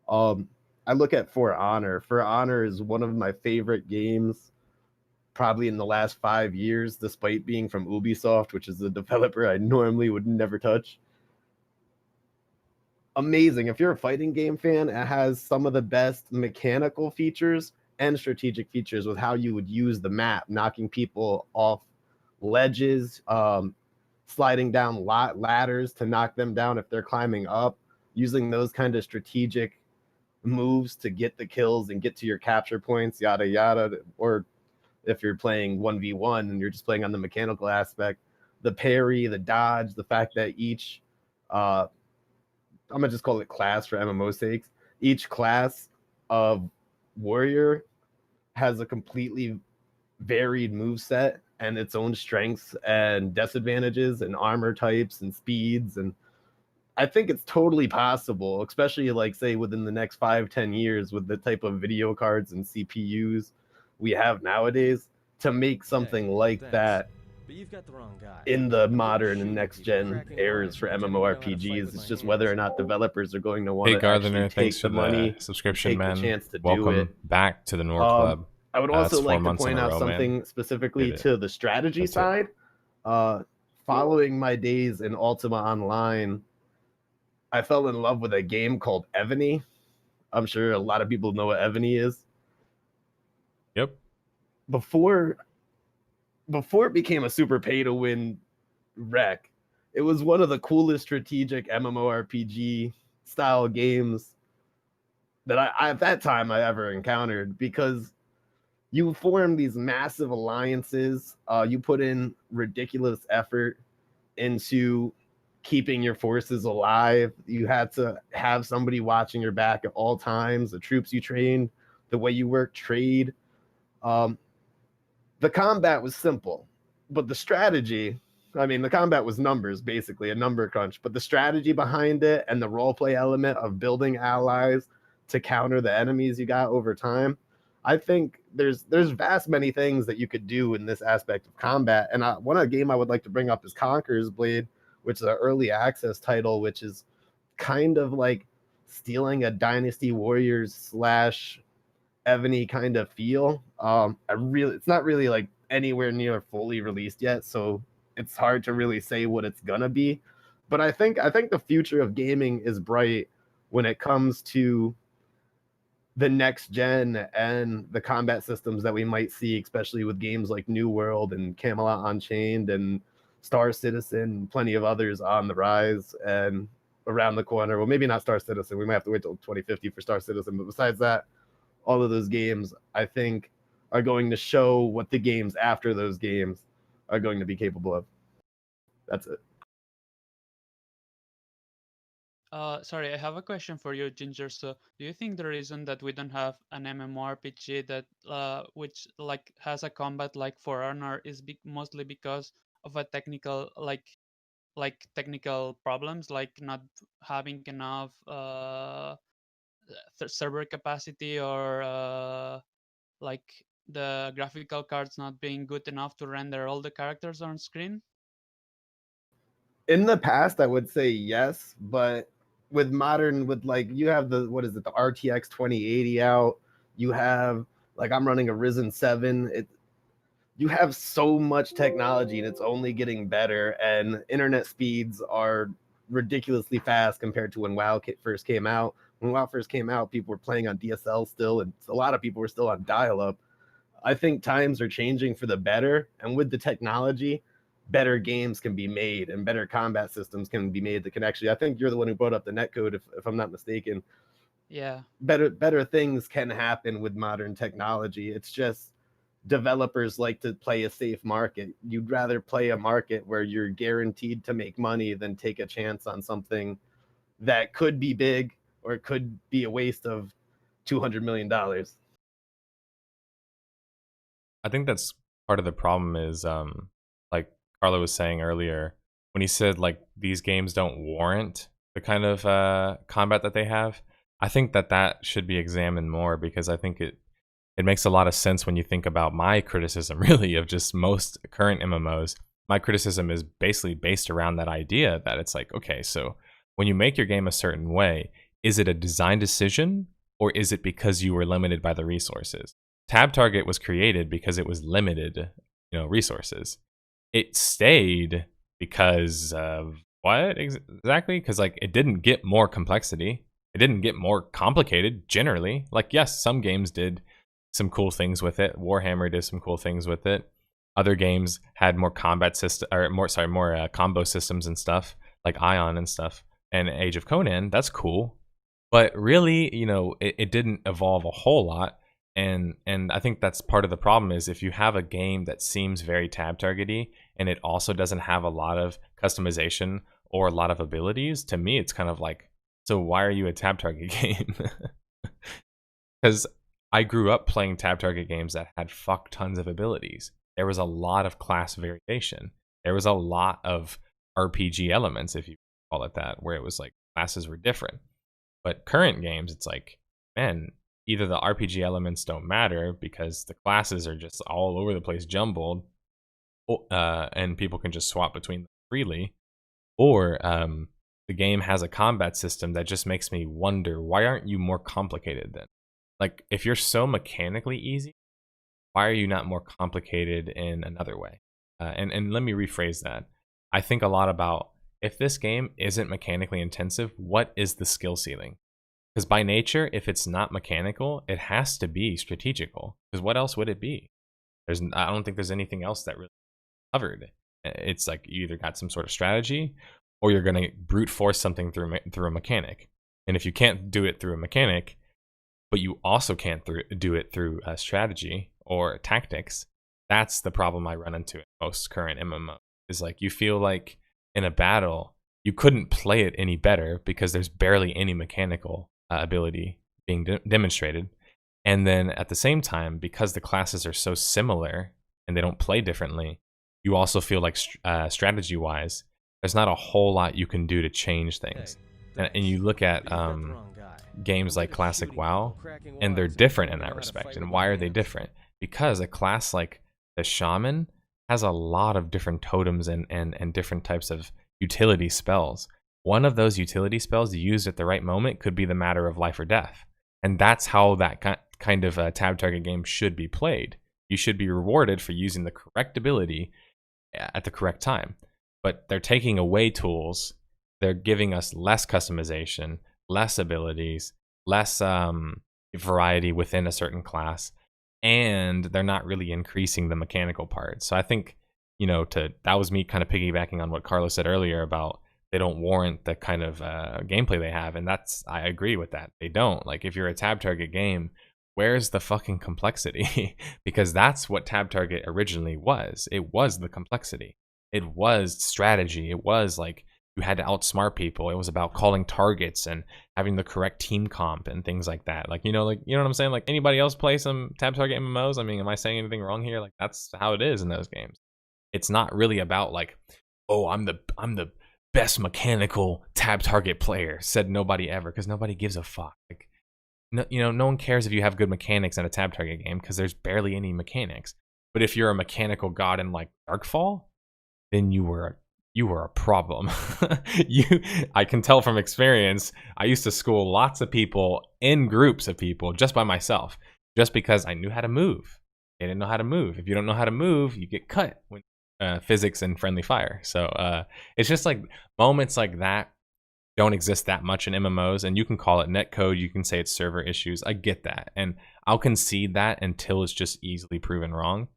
I look at For Honor. For Honor is one of my favorite games probably in the last 5 years, despite being from Ubisoft, which is a developer I normally would never touch. Amazing. If you're a fighting game fan, it has some of the best mechanical features and strategic features with how you would use the map, knocking people off ledges, sliding down ladders to knock them down if they're climbing up, using those kind of strategic moves to get the kills and get to your capture points, yada yada. Or if you're playing 1v1 and you're just playing on the mechanical aspect, the parry, the dodge, the fact that each I'm gonna just call it class for MMO sakes, each class of warrior has a completely varied move set and its own strengths and disadvantages and armor types and speeds. And I think it's totally possible, especially like say within the next 5-10 years with the type of video cards and CPUs we have nowadays, to make something like that But you've got the wrong guy. in the modern and next gen eras for MMORPGs. It's just whether or not developers are going to want Hey to actually Gardener, take thanks the for money, the subscription, take man. the chance to do Welcome it. back to the Nor Club. I would That's also 4 like to months in point a out row, something man. specifically Did it. to the strategy That's side. Following my days in Ultima Online, I fell in love with a game called Evany. I'm sure a lot of people know what Evany is. Yep. Before it became a super pay-to-win wreck, it was one of the coolest strategic MMORPG style games that I at that time I ever encountered, because you form these massive alliances. You put in ridiculous effort into keeping your forces alive. You had to have somebody watching your back at all times, the troops you trained, the way you work trade. The combat was simple, but the strategy, I mean, the combat was numbers, basically a number crunch, but the strategy behind it and the roleplay element of building allies to counter the enemies you got over time, I think there's vast many things that you could do in this aspect of combat. And one game I would like to bring up is Conqueror's Blade, which is an early access title, which is kind of like stealing a Dynasty Warriors / Evany kind of feel. It's not really like anywhere near fully released yet, so it's hard to really say what it's gonna be. But I think the future of gaming is bright when it comes to the next gen and the combat systems that we might see, especially with games like New World and Camelot Unchained and Star Citizen, and plenty of others on the rise and around the corner. Well, maybe not Star Citizen. We might have to wait till 2050 for Star Citizen. But besides that, all of those games, I think, are going to show what the games after those games are going to be capable of. That's it. Sorry, I have a question for you, Ginger. So, do you think the reason that we don't have an MMORPG that which like has a combat like For Honor is mostly because of a technical like technical problems, like not having enough server capacity, or like the graphical cards not being good enough to render all the characters on screen? In the past, I would say yes, but with like you have the RTX 2080 out. You have, like, I'm running a Ryzen 7. You have so much technology and it's only getting better, and internet speeds are ridiculously fast compared to when WoW first came out. When WoW first came out, people were playing on DSL still, and a lot of people were still on dial-up. I think times are changing for the better, and with the technology, better games can be made and better combat systems can be made that can actually, I think you're the one who brought up the netcode, if I'm not mistaken. Yeah. Better things can happen with modern technology. It's just developers like to play a safe market. You'd rather play a market where you're guaranteed to make money than take a chance on something that could be big or it could be a waste of $200 million. I think that's part of the problem is, like Carlo was saying earlier, when he said like these games don't warrant the kind of combat that they have. I think that should be examined more, because I think it makes a lot of sense when you think about my criticism really of just most current MMOs, my criticism is basically based around that idea that it's like, okay, so when you make your game a certain way, is it a design decision or is it because you were limited by the resources? Tab target was created because it was limited, resources. It stayed because of what exactly? Because like it didn't get more complexity. It didn't get more complicated generally. Like, yes, some games did some cool things with it. Warhammer did some cool things with it. Other games had more combat system, or more combo systems and stuff, like Ion and stuff. And Age of Conan, that's cool. But really, it didn't evolve a whole lot. And I think that's part of the problem is if you have a game that seems very tab targety and it also doesn't have a lot of customization or a lot of abilities, to me it's kind of like, so why are you a tab target game? Because I grew up playing tab target games that had fuck tons of abilities. There was a lot of class variation. There was a lot of RPG elements, if you call it that, where it was like classes were different. But current games, it's like, man, either the RPG elements don't matter because the classes are just all over the place jumbled, and people can just swap between them freely, or the game has a combat system that just makes me wonder, why aren't you more complicated then? Like, if you're so mechanically easy, why are you not more complicated in another way? And let me rephrase that. I think a lot about, if this game isn't mechanically intensive, what is the skill ceiling? Because by nature, if it's not mechanical, it has to be strategical. Because what else would it be? I don't think there's anything else that really covered. It's like you either got some sort of strategy, or you're going to brute force something through a mechanic. And if you can't do it through a mechanic, but you also can't do it through a strategy or tactics, that's the problem I run into in most current MMO. Is like, you feel like in a battle, you couldn't play it any better because there's barely any mechanical ability being demonstrated. And then at the same time, because the classes are so similar and they don't play differently, you also feel like strategy-wise, there's not a whole lot you can do to change things. And you look at games like Classic WoW, and they're different in that respect. And why are they different? Because a class like the Shaman has a lot of different totems and different types of utility spells. One of those utility spells used at the right moment could be the matter of life or death. And that's how that kind of a tab target game should be played. You should be rewarded for using the correct ability at the correct time. But they're taking away tools. They're giving us less customization, less abilities, less variety within a certain class, and they're not really increasing the mechanical part. So I think, that was me kind of piggybacking on what Carlos said earlier about they don't warrant the kind of gameplay they have, and I agree with that. They don't. Like, if you're a tab target game, where's the fucking complexity? Because that's what tab target originally was. It was the complexity. It was strategy. It was like you had to outsmart people. It was about calling targets and having the correct team comp and things like that. Like, you know what I'm saying? Like, anybody else play some tab target MMOs? I mean, am I saying anything wrong here? Like, that's how it is in those games. It's not really about like, oh, I'm the best mechanical tab target player. Said nobody ever, because nobody gives a fuck. Like, no one cares if you have good mechanics in a tab target game because there's barely any mechanics. But if you're a mechanical god in like Darkfall, then you were a problem. I can tell from experience. I used to school lots of people in groups of people just by myself, just because I knew how to move. They didn't know how to move. If you don't know how to move, you get cut when physics and friendly fire. So it's just like moments like that don't exist that much in MMOs, and you can call it netcode, you can say it's server issues. I get that, and I'll concede that until it's just easily proven wrong,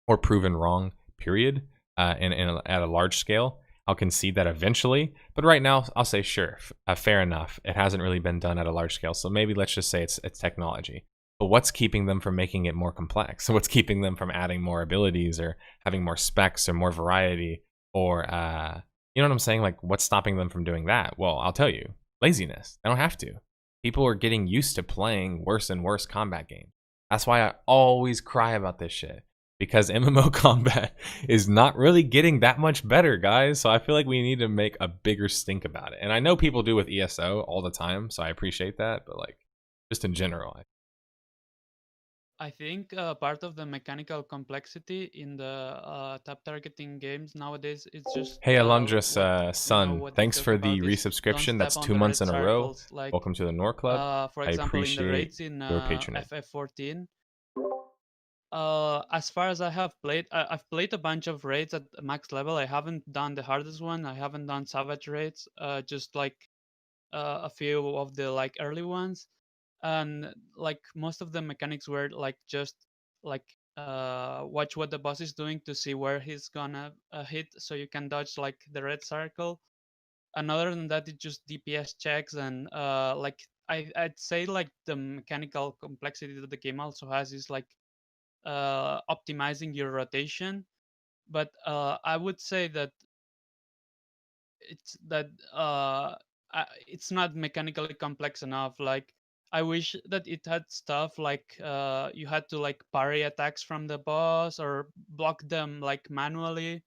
or proven wrong, period. At a large scale, I'll concede that eventually. But right now, I'll say sure, fair enough. It hasn't really been done at a large scale, so maybe let's just say it's technology. But what's keeping them from making it more complex? What's keeping them from adding more abilities or having more specs or more variety, or you know what I'm saying? Like, what's stopping them from doing that? Well, I'll tell you, laziness. They don't have to. People are getting used to playing worse and worse combat games. That's why I always cry about this shit, because MMO combat is not really getting that much better, guys. So I feel like we need to make a bigger stink about it. And I know people do with ESO all the time, so I appreciate that. But like, just in general, I think part of the mechanical complexity in the tab targeting games nowadays is just Hey, Alondra's what we know son, what they thanks talk for about the is don't resubscription. step That's on 2 the months red in a row. circles. Like Welcome to the Nor Club. for I example, in the appreciate raids in your patronage. FF14. As far as I have played, I've played a bunch of raids at max level. I haven't done the hardest one. I haven't done savage raids. Just like a few of the like early ones, and like most of the mechanics were like just like watch what the boss is doing to see where he's gonna hit, so you can dodge like the red circle. And other than that, it's just DPS checks and like I'd say like the mechanical complexity that the game also has is like optimizing your rotation. But I would say that it's that it's not mechanically complex enough. Like I wish that it had stuff like you had to like parry attacks from the boss or block them like manually.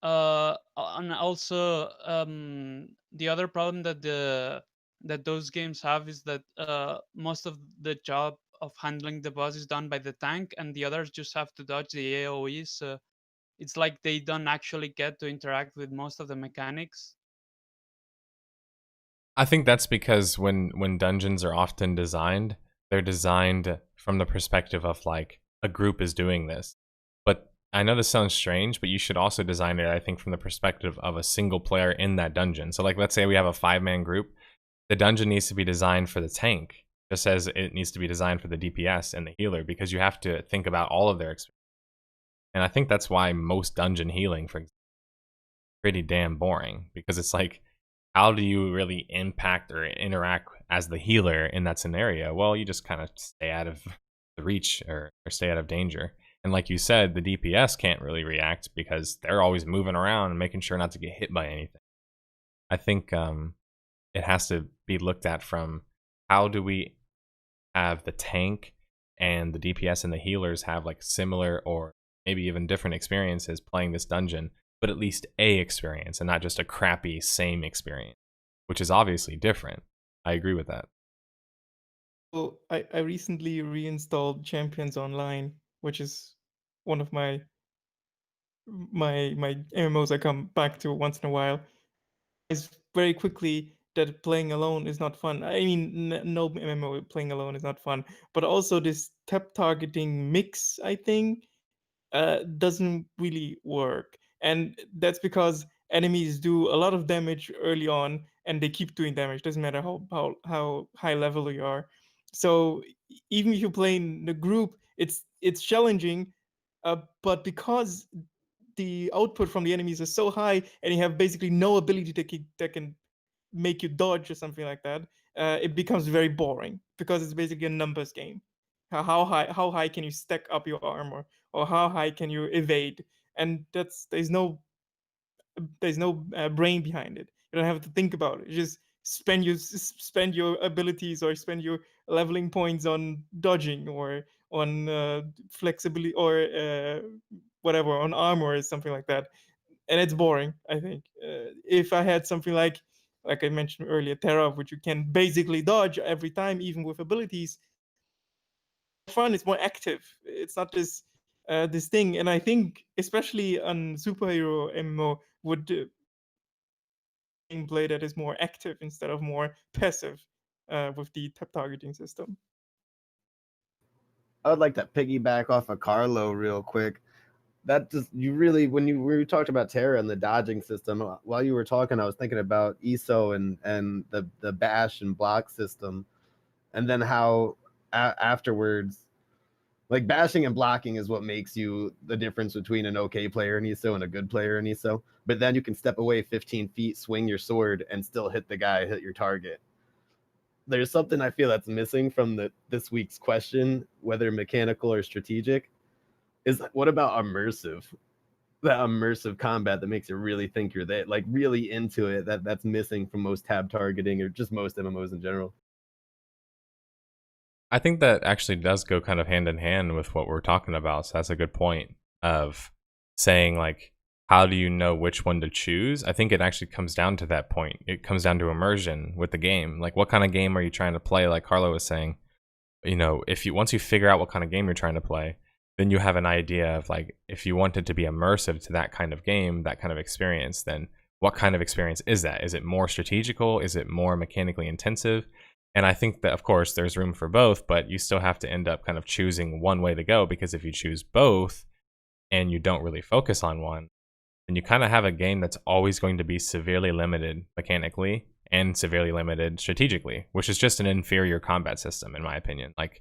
And also the other problem that those games have is that most of the job of handling the boss is done by the tank, and the others just have to dodge the AoE. So it's like they don't actually get to interact with most of the mechanics. I think that's because when dungeons are often designed, they're designed from the perspective of like a group is doing this. But I know this sounds strange, but you should also design it, I think, from the perspective of a single player in that dungeon. So like let's say we have a 5-man group, the dungeon needs to be designed for the tank, just as it needs to be designed for the DPS and the healer, because you have to think about all of their experience. And I think that's why most dungeon healing, for example, is pretty damn boring, because it's like, how do you really impact or interact as the healer in that scenario? Well, you just kind of stay out of the reach or stay out of danger. And like you said, the DPS can't really react because they're always moving around and making sure not to get hit by anything. I think it has to be looked at from how do we have the tank and the DPS and the healers have like similar or maybe even different experiences playing this dungeon, but at least a experience and not just a crappy same experience, which is obviously different. I agree with that. So I recently reinstalled Champions Online, which is one of my MMOs I come back to once in a while. It's very quickly that playing alone is not fun. I mean, no MMO playing alone is not fun, but also this tab targeting mix, I think, doesn't really work. And that's because enemies do a lot of damage early on and they keep doing damage. Doesn't matter how high level you are. So even if you play in the group, it's challenging. But because the output from the enemies is so high and you have basically no ability that can make you dodge or something like that, it becomes very boring because it's basically a numbers game. How high can you stack up your armor, or how high can you evade? And there's no brain behind it. You don't have to think about it. You just spend your abilities or spend your leveling points on dodging or on flexibility or whatever, on armor or something like that. And it's boring, I think. If I had something like I mentioned earlier, Terra, which you can basically dodge every time, even with abilities, fun. It's more active. It's not this thing. And I think especially on superhero MMO would gameplay that is more active instead of more passive with the targeting system. I would like to piggyback off of Carlo real quick. That just you really when we talked about Terra and the dodging system, while you were talking, I was thinking about ESO and the bash and block system, and then how afterwards, like bashing and blocking is what makes you the difference between an okay player in ESO and a good player in ESO. But then you can step away 15 feet, swing your sword, and still hit the guy, hit your target. There's something I feel that's missing from this week's question, whether mechanical or strategic, is what about immersive? That immersive combat that makes you really think you're there, like really into it. That's missing from most tab targeting or just most MMOs in general. I think that actually does go kind of hand in hand with what we're talking about. So that's a good point of saying like, how do you know which one to choose? I think it actually comes down to that point. It comes down to immersion with the game. Like what kind of game are you trying to play? Like Carlo was saying, if you once you figure out what kind of game you're trying to play, then you have an idea of like, if you wanted to be immersive to that kind of game, that kind of experience, then what kind of experience is that? Is it more strategical? Is it more mechanically intensive? And I think that, of course, there's room for both, but you still have to end up kind of choosing one way to go, because if you choose both and you don't really focus on one, then you kind of have a game that's always going to be severely limited mechanically and severely limited strategically, which is just an inferior combat system, in my opinion. Like,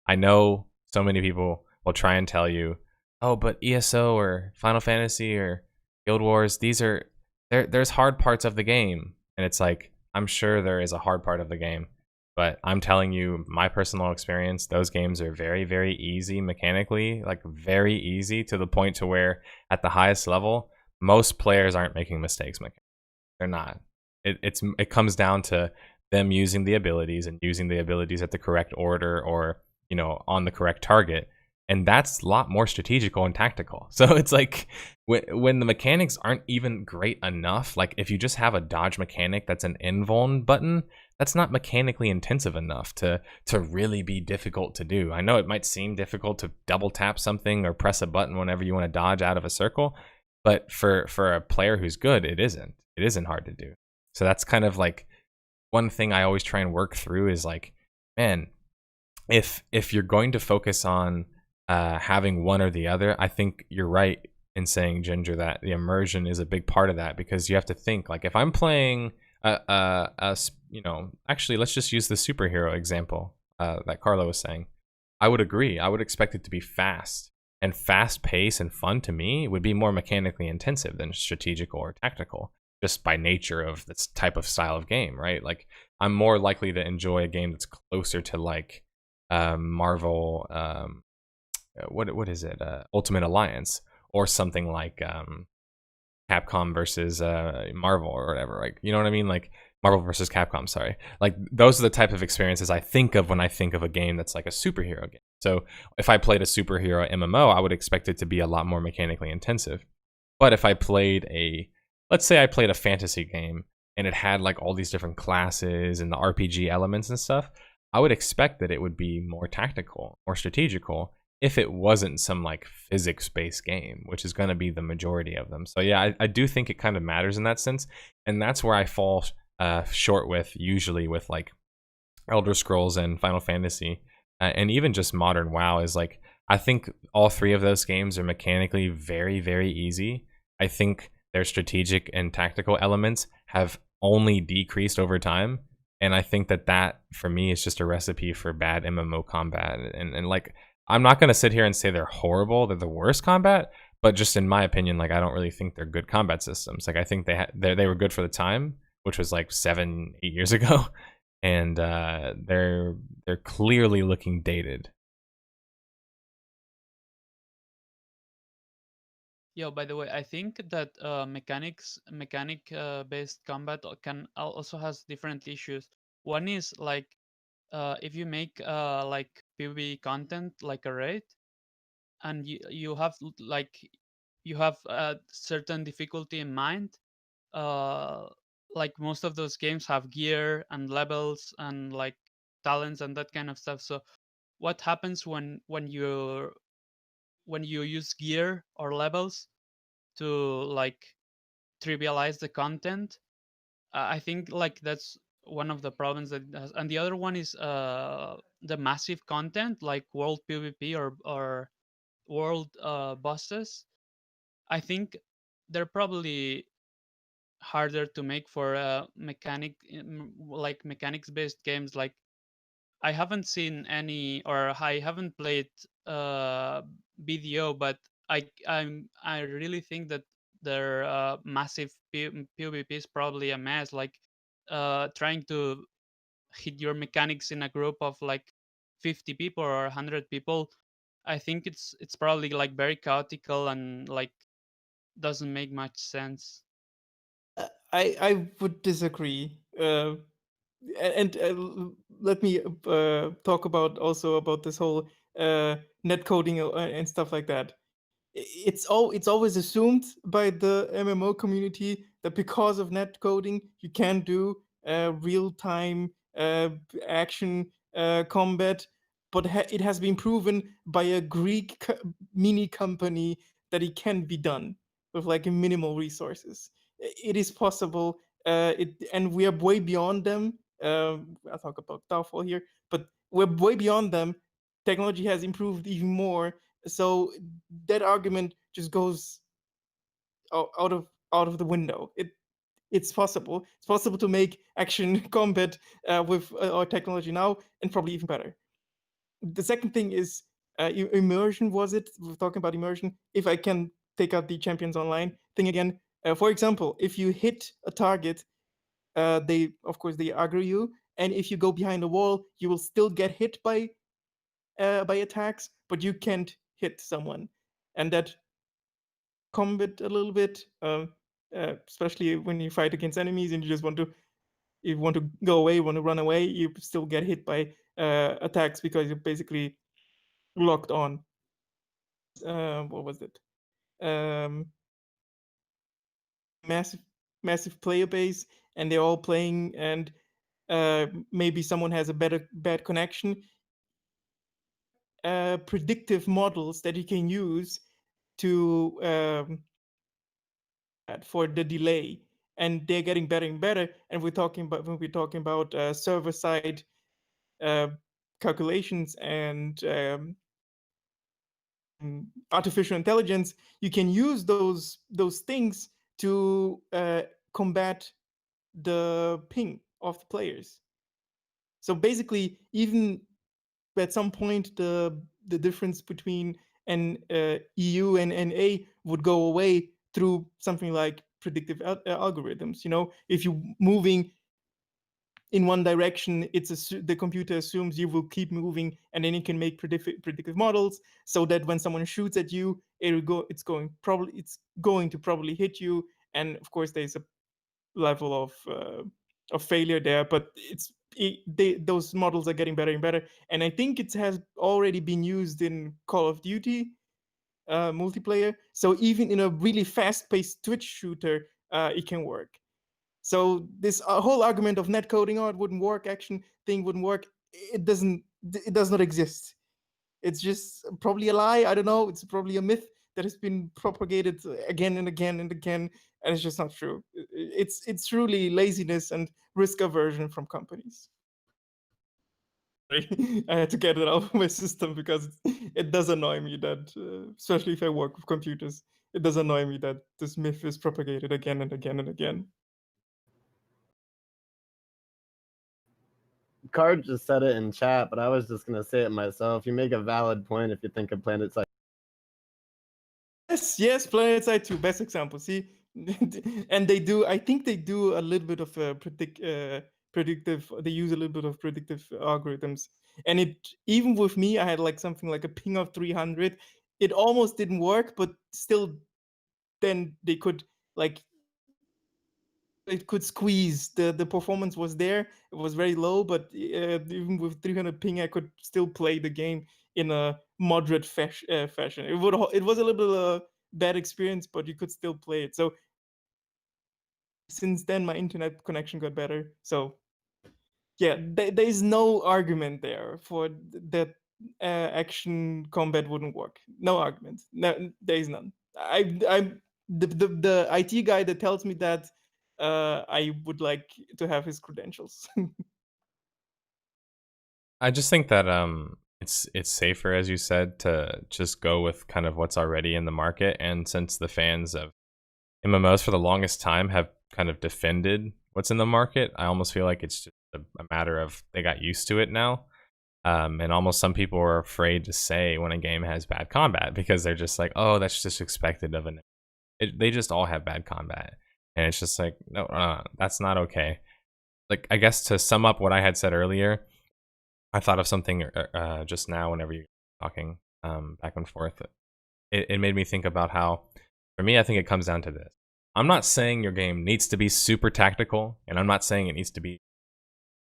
I know so many people will try and tell you, oh, but ESO or Final Fantasy or Guild Wars, there's hard parts of the game. And it's like, I'm sure there is a hard part of the game, but I'm telling you, my personal experience, those games are very, very easy mechanically, like very easy, to the point to where at the highest level, most players aren't making mistakes mechanically. They're not. It comes down to them using the abilities and using the abilities at the correct order, or on the correct target, and that's a lot more strategical and tactical. So it's like, when the mechanics aren't even great enough, like if you just have a dodge mechanic that's an invuln button, that's not mechanically intensive enough to really be difficult to do. I know it might seem difficult to double tap something or press a button whenever you want to dodge out of a circle, but for a player who's good, it isn't hard to do. So that's kind of like one thing I always try and work through, is like, man, if you're going to focus on having one or the other, I think you're right in saying, Ginger, that the immersion is a big part of that, because you have to think, like, if I'm playing actually, let's just use the superhero example that Carlo was saying. I would agree. I would expect it to be fast, and fast pace and fun to me would be more mechanically intensive than strategical or tactical, just by nature of this type of style of game, right? Like, I'm more likely to enjoy a game that's closer to like Marvel, what is it? Ultimate Alliance, or something like Capcom versus Marvel or whatever. Like, you know what I mean? Like Marvel versus Capcom, sorry. Like, those are the type of experiences I think of when I think of a game that's like a superhero game. So if I played a superhero MMO, I would expect it to be a lot more mechanically intensive. But if I played let's say I played a fantasy game and it had like all these different classes and the RPG elements and stuff, I would expect that it would be more tactical or strategical, if it wasn't some like physics-based game, which is going to be the majority of them. So yeah, I do think it kind of matters in that sense, and that's where I fall short usually with like Elder Scrolls and Final Fantasy, and even just modern WoW, is like, I think all three of those games are mechanically very, very easy. I think their strategic and tactical elements have only decreased over time, and I think that for me is just a recipe for bad MMO combat. And like, I'm not going to sit here and say they're horrible, they're the worst combat, but just in my opinion, like, I don't really think they're good combat systems. Like, I think they were good for the time, which was like 7-8 years ago, and they're clearly looking dated. Yo, by the way, I think that mechanic based combat also has different issues. One is like, if you make like PvE content like a raid, and you have a certain difficulty in mind, like most of those games have gear and levels and like talents and that kind of stuff. So what happens when you use gear or levels to like trivialize the content? I think like that's one of the problems that it has. And the other one is the massive content like world PvP or world bosses. I think they're probably harder to make for mechanics based games. Like, I haven't seen any, or I haven't played BDO, but I really think that their massive PvP is probably a mess. Like, trying to hit your mechanics in a group of like 50 people or 100 people, I think it's probably like very chaotical and like doesn't make much sense. I would disagree. And let me talk about this whole net coding and stuff like that. It's always assumed by the MMO community that because of net coding you can do real time action combat, but it has been proven by a Greek mini company that it can be done with like minimal resources. It is possible, and we are way beyond them. I'll talk about Doubtful here, but we're way beyond them. Technology has improved even more, so that argument just goes out of the window. It's possible. It's possible to make action combat with our technology now, and probably even better. The second thing is immersion. Was it? We're talking about immersion. If I can take out the Champions Online thing again, for example, if you hit a target, they aggro you, and if you go behind a wall, you will still get hit by attacks, but you can't hit someone, and that combat a little bit, especially when you fight against enemies and you just want to go away, want to run away, you still get hit by attacks because you're basically locked on. What was it? Massive player base, and they're all playing, and maybe someone has a bad connection. Predictive models that you can use to for the delay, and they're getting better and better. And when we're talking about server side calculations and artificial intelligence, you can use those things to combat the ping of the players. So basically, even at some point, the difference between an EU and NA would go away through something like predictive algorithms. If you're moving in one direction, the computer assumes you will keep moving, and then you can make predictive models so that when someone shoots at you, it's going to probably hit you. And of course, there's a level of failure there, but those models are getting better and better. And I think it has already been used in Call of Duty multiplayer. So even in a really fast-paced Twitch shooter, it can work. So this whole argument of net coding, it wouldn't work, action thing wouldn't work, it does not exist. It's just probably a lie. I don't know. It's probably a myth that has been propagated again and again and again, and it's just not true. It's truly laziness and risk aversion from companies. I had to get it out of my system because it does annoy me that, especially if I work with computers, it does annoy me that this myth is propagated again and again and again. Card just said it in chat, but I was just gonna say it myself. You make a valid point if you think of PlanetSide. Yes, PlanetSide 2, best example. See, and they do. I think they do a little bit of predictive. They use a little bit of predictive algorithms, and even with me, I had like something like a ping of 300. It almost didn't work, but still, then they could it could squeeze. The performance was there. It was very low, but even with 300 ping, I could still play the game in a moderate fashion. It was a little bit of a bad experience, but you could still play it. So since then, my internet connection got better. So yeah, there is no argument there for that action combat wouldn't work. No argument. No, there is none. I'm the IT guy that tells me that I would like to have his credentials. I just think that it's safer, as you said, to just go with kind of what's already in the market. And since the fans of MMOs for the longest time have kind of defended what's in the market, I almost feel like it's just a matter of they got used to it now. And almost some people are afraid to say when a game has bad combat because they're just like, oh, that's just expected of they just all have bad combat. And it's just like, no, that's not okay. Like, I guess to sum up what I had said earlier, I thought of something just now whenever you were talking back and forth. It made me think about how, for me, I think it comes down to this. I'm not saying your game needs to be super tactical, and I'm not saying it needs to be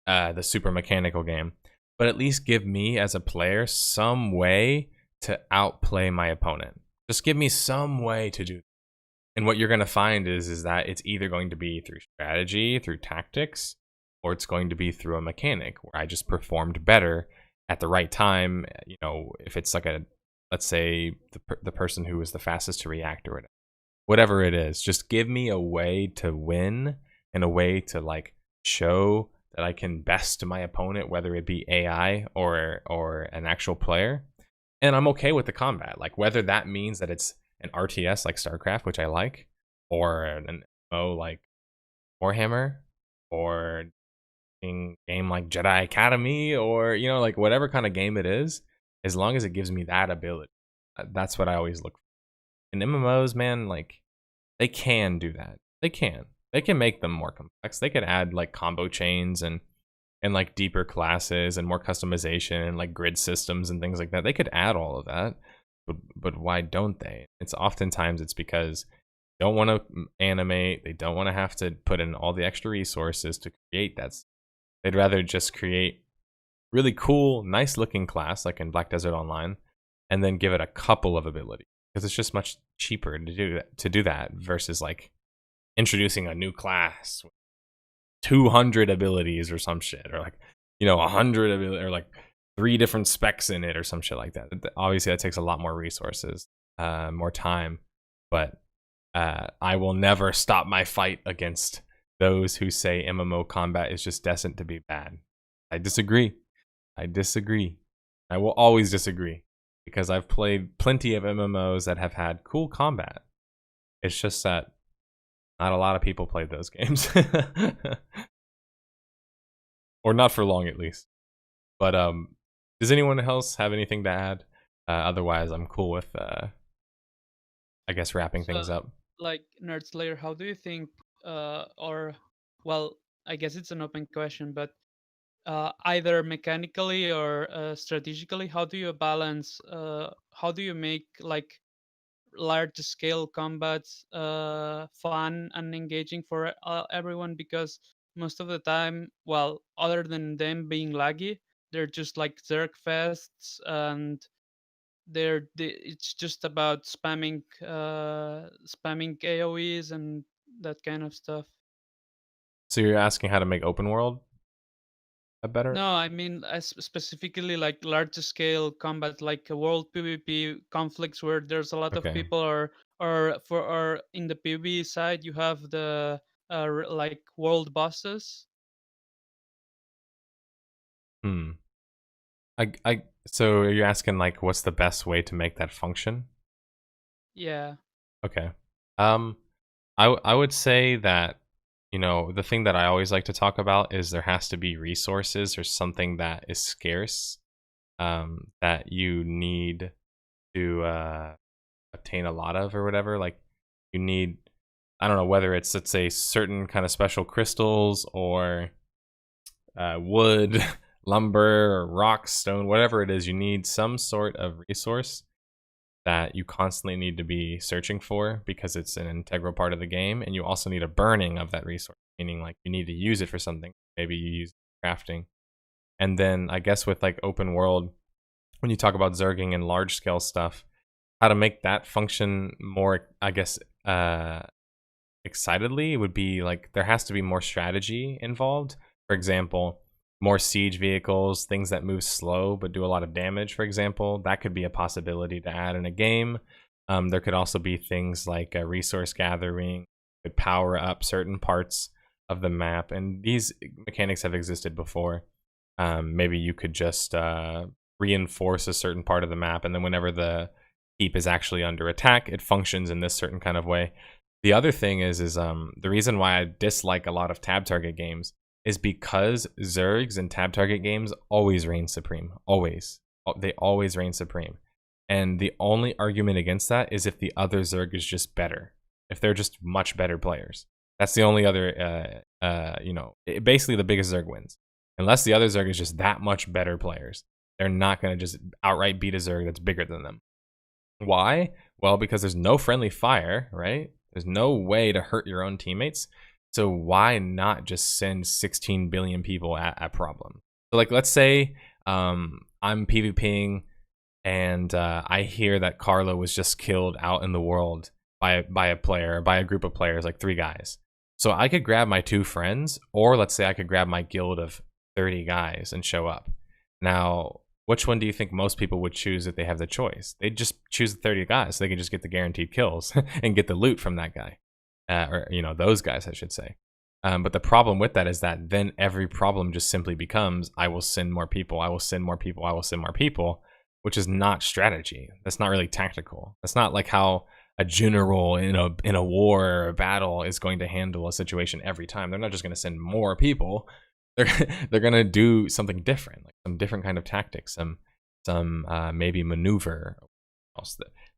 the super mechanical game, but at least give me as a player some way to outplay my opponent. Just give me some way to do. And what you're going to find is that it's either going to be through strategy, through tactics, or it's going to be through a mechanic where I just performed better at the right time. You know, if it's like let's say the person who was the fastest to react or whatever it is, just give me a way to win and a way to like show that I can best my opponent, whether it be AI or an actual player. And I'm okay with the combat, like whether that means that it's an RTS like StarCraft, which I like, or an MMO like Warhammer, or a game like Jedi Academy, or you know, like whatever kind of game it is, as long as it gives me that ability. That's what I always look for. In MMOs, man, like they can do that. They can make them more complex. They could add like combo chains and like deeper classes and more customization and like grid systems and things like that. They could add all of that, but why don't they? It's because they don't want to animate. They don't want to have to put in all the extra resources to create that. They'd rather just create really cool, nice looking class like in Black Desert Online, and then give it a couple of abilities, because it's just much cheaper to do that versus like introducing a new class with 200 abilities or some shit, or like, you know, 100 abilities, or like 3 different specs in it or some shit like that. Obviously that takes a lot more resources, more time, but I will never stop my fight against those who say MMO combat is just destined to be bad. I disagree. I will always disagree, because I've played plenty of MMOs that have had cool combat. It's just that not a lot of people played those games. Or not for long, at least. But does anyone else have anything to add? Otherwise, I'm cool with, I guess, wrapping things up. Like, nerdSlayer, how do you think, well, I guess it's an open question, but either mechanically or strategically, how do you balance, how do you make like large scale combats fun and engaging for everyone? Because most of the time, well, other than them being laggy, they're just like Zerg fests, and it's just about spamming AoEs and that kind of stuff. So you're asking how to make open world a better? No, I mean specifically like large scale combat, like a world PvP conflicts where there's a lot of Okay. people, or in the PvE side you have the like world bosses. So are you asking like what's the best way to make that function? Yeah. Okay. I would say that, you know, the thing that I always like to talk about is there has to be resources or something that is scarce, that you need to obtain a lot of or whatever. Like you need, I don't know, whether it's, let's say, certain kind of special crystals or wood, lumber, or rock, stone, whatever it is. You need some sort of resource that you constantly need to be searching for, because it's an integral part of the game. And you also need a burning of that resource, meaning like you need to use it for something. Maybe you use crafting. And then I guess with like open world, when you talk about zerging and large scale stuff, how to make that function more, I guess, excitedly, would be like there has to be more strategy involved. For example, more siege vehicles, things that move slow but do a lot of damage, for example. That could be a possibility to add in a game. There could also be things like resource gathering, could power up certain parts of the map, and these mechanics have existed before. Maybe you could just reinforce a certain part of the map, and then whenever the keep is actually under attack, it functions in this certain kind of way. The other thing is the reason why I dislike a lot of tab target games is because Zergs and tab target games always reign supreme. Always. They always reign supreme. And the only argument against that is if the other Zerg is just better. If they're just much better players. That's the only other, basically the biggest Zerg wins. Unless the other Zerg is just that much better players. They're not going to just outright beat a Zerg that's bigger than them. Why? Well, because there's no friendly fire, right? There's no way to hurt your own teammates. So why not just send 16 billion people at a problem? So like, let's say I'm PvPing and I hear that Carlo was just killed out in the world by a player, by a group of players, like 3 guys. So I could grab my 2 friends, or let's say I could grab my guild of 30 guys and show up. Now, which one do you think most people would choose if they have the choice? They'd just choose the 30 guys so they can just get the guaranteed kills and get the loot from that guy. Or, you know, those guys, I should say. But the problem with that is that then every problem just simply becomes, I will send more people, I will send more people, I will send more people, which is not strategy. That's not really tactical. That's not like how a general in a war or a battle is going to handle a situation every time. They're not just going to send more people. They're going to do something different, like some different kind of tactics, some maybe maneuver.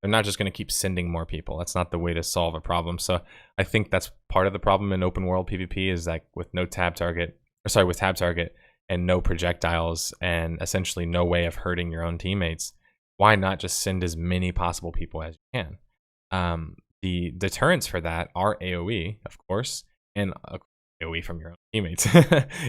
They're not just going to keep sending more people. That's not the way to solve a problem. So I think that's part of the problem in open world PvP is that with no tab target, with tab target and no projectiles and essentially no way of hurting your own teammates, why not just send as many possible people as you can? The deterrents for that are AoE, of course, and AoE from your own teammates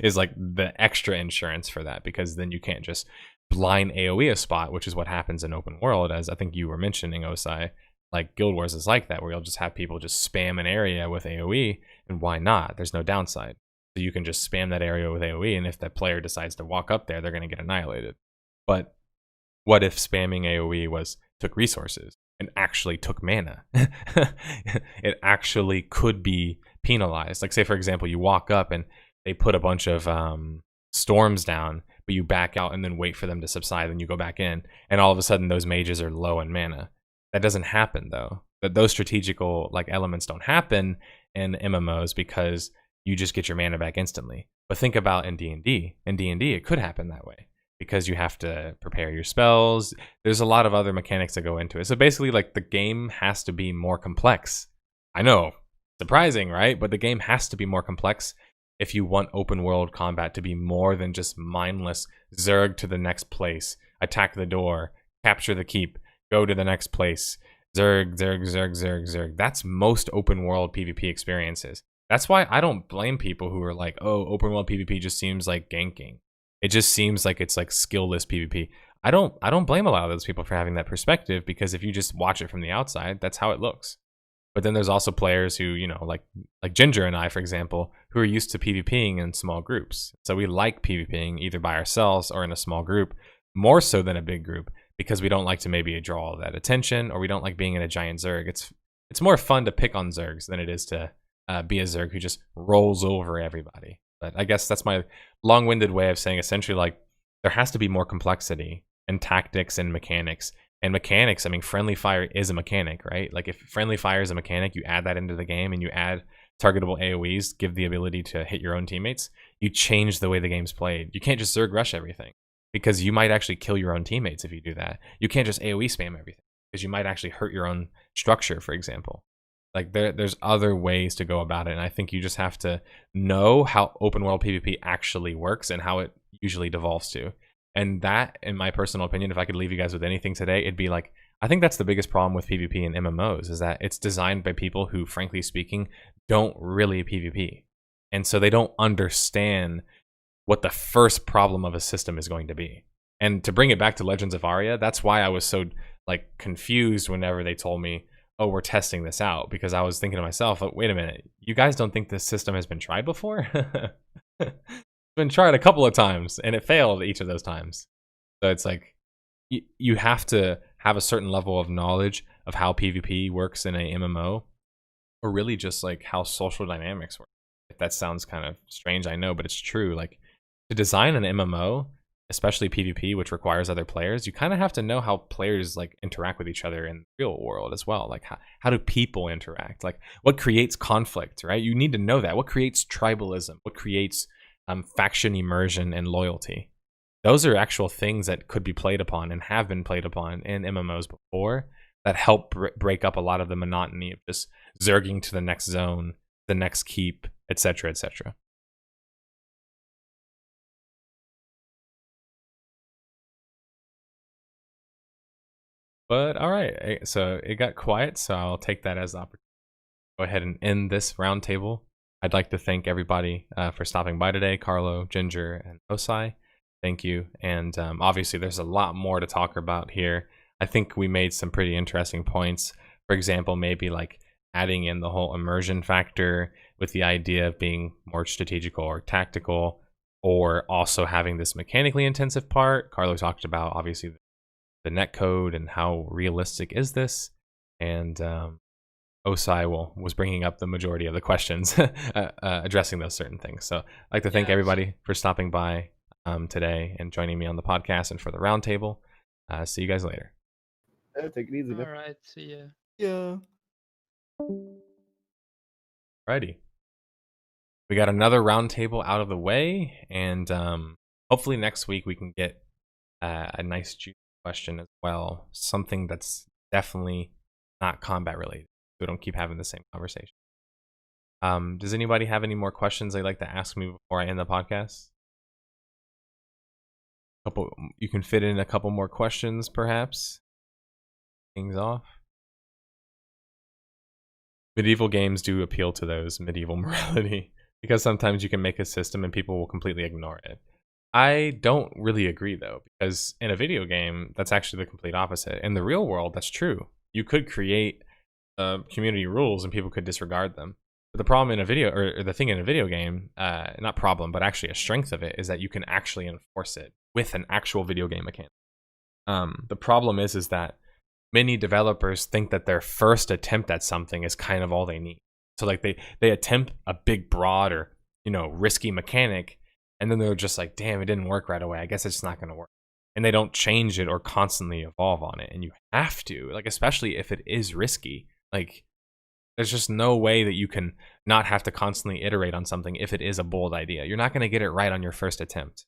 is like the extra insurance for that, because then you can't just blind AoE a spot, which is what happens in open world, as I think you were mentioning, Osai. Like Guild Wars is like that, where you'll just have people just spam an area with AoE, and why not? There's no downside. So you can just spam that area with AoE, and if that player decides to walk up there, they're going to get annihilated. But what if spamming AoE took resources and actually took mana? It actually could be penalized. Like say, for example, you walk up and they put a bunch of storms down, but you back out and then wait for them to subside, and you go back in, and all of a sudden those mages are low in mana. That doesn't happen though. But those strategical like elements don't happen in MMOs because you just get your mana back instantly. But think about in D&D. In D&D, it could happen that way because you have to prepare your spells. There's a lot of other mechanics that go into it. So basically, like, the game has to be more complex. I know, surprising, right? But the game has to be more complex if you want open world combat to be more than just mindless zerg to the next place, attack the door, capture the keep, go to the next place, zerg, zerg, zerg, zerg, zerg. That's most open world PvP experiences. That's why I don't blame people who are like, oh, open world PvP just seems like ganking. It just seems like it's like skillless PvP. I don't blame a lot of those people for having that perspective, because if you just watch it from the outside, that's how it looks. But then there's also players who, you know, like Ginger and I, for example, who are used to PvPing in small groups. So we like PvPing either by ourselves or in a small group, more so than a big group, because we don't like to maybe draw all that attention, or we don't like being in a giant Zerg. It's more fun to pick on Zergs than it is to be a Zerg who just rolls over everybody. But I guess that's my long-winded way of saying essentially, like, there has to be more complexity in tactics and mechanics. And mechanics, I mean, friendly fire is a mechanic, right? Like, if friendly fire is a mechanic, you add that into the game and you add targetable AoEs, give the ability to hit your own teammates, you change the way the game's played. You can't just Zerg rush everything, because you might actually kill your own teammates if you do that. You can't just AoE spam everything, because you might actually hurt your own structure, for example. Like, there's other ways to go about it, and I think you just have to know how open world PvP actually works and how it usually devolves to. And that, in my personal opinion, if I could leave you guys with anything today, it'd be like, I think that's the biggest problem with PvP and MMOs, is that it's designed by people who, frankly speaking, don't really PvP. And so they don't understand what the first problem of a system is going to be. And to bring it back to Legends of Aria, that's why I was so like confused whenever they told me, oh, we're testing this out, because I was thinking to myself, oh, wait a minute, you guys don't think this system has been tried before? It's been tried a couple of times and it failed each of those times. So it's like, you have to have a certain level of knowledge of how PvP works in a MMO, or really just like how social dynamics work. If that sounds kind of strange, I know, but it's true. Like, to design an MMO, especially PvP, which requires other players, you kind of have to know how players like interact with each other in the real world as well. Like, how do people interact? Like, what creates conflict, right? You need to know that. What creates tribalism? What creates faction immersion and loyalty? Those are actual things that could be played upon and have been played upon in MMOs before, that help break up a lot of the monotony of just zerging to the next zone, the next keep, etc., etc. But all right, so it got quiet, so I'll take that as the opportunity to go ahead and end this roundtable. I'd like to thank everybody for stopping by today, Carlo, Ginger, and Osai. Thank you. And obviously, there's a lot more to talk about here. I think we made some pretty interesting points. For example, maybe like adding in the whole immersion factor with the idea of being more strategical or tactical. or also having this mechanically intensive part. Carlo talked about obviously the netcode and how realistic is this, and Osai was bringing up the majority of the questions addressing those certain things. So I'd like to thank everybody for stopping by today and joining me on the podcast and for the roundtable. See you guys later. Yeah, take it easy, man. All right, see ya. Yeah. Alrighty. We got another roundtable out of the way, and hopefully next week we can get a nice juicy question as well. Something that's definitely not combat related, so we don't keep having the same conversation. Does anybody have any more questions they'd like to ask me before I end the podcast? You can fit in a couple more questions, perhaps. Things off. Medieval games do appeal to those medieval morality, because sometimes you can make a system and people will completely ignore it. I don't really agree, though, because in a video game, that's actually the complete opposite. In the real world, that's true. You could create community rules and people could disregard them. But the problem in a video, or the thing in a video game, not problem, but actually a strength of it, is that you can actually enforce it with an actual video game mechanic. The problem is that many developers think that their first attempt at something is kind of all they need. So like they attempt a big, broad, or risky mechanic, and then they're just like, damn, it didn't work right away. I guess it's not going to work. And they don't change it or constantly evolve on it. And you have to, like, especially if it is risky. Like, there's just no way that you can not have to constantly iterate on something if it is a bold idea. You're not going to get it right on your first attempt.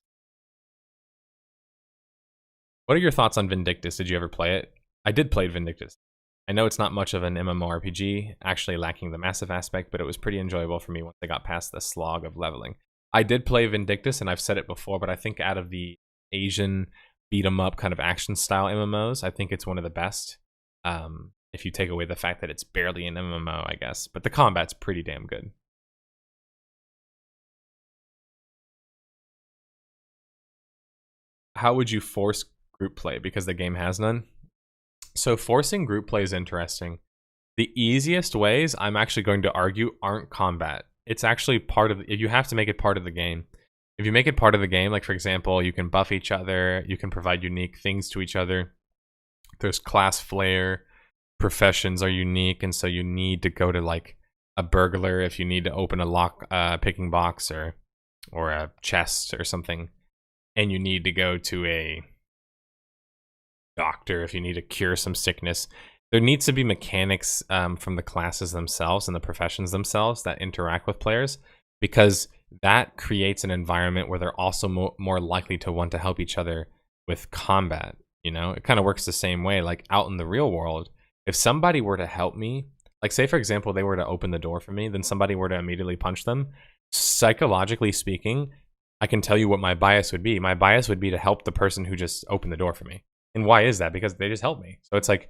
What are your thoughts on Vindictus? Did you ever play it? I did play Vindictus. I know it's not much of an MMORPG, actually lacking the massive aspect, but it was pretty enjoyable for me once I got past the slog of leveling. I did play Vindictus, and I've said it before, but I think out of the Asian beat-em-up kind of action-style MMOs, I think it's one of the best. If you take away the fact that it's barely an MMO, I guess. But the combat's pretty damn good. How would you force group play? Because the game has none. So forcing group play is interesting. The easiest ways, I'm actually going to argue, aren't combat. It's actually part of, you have to make it part of the game. If you make it part of the game, like for example, you can buff each other, you can provide unique things to each other. There's class flair, professions are unique, and so you need to go to like a burglar if you need to open a lock picking box or a chest or something, and you need to go to a doctor if you need to cure some sickness. There needs to be mechanics from the classes themselves and the professions themselves that interact with players, because that creates an environment where they're also more likely to want to help each other with combat. It kind of works the same way. Like out in the real world, if somebody were to help me, like say for example they were to open the door for me, then somebody were to immediately punch them, psychologically speaking, I can tell you what my bias would be. My bias would be to help the person who just opened the door for me. And why is that? Because they just helped me. So it's like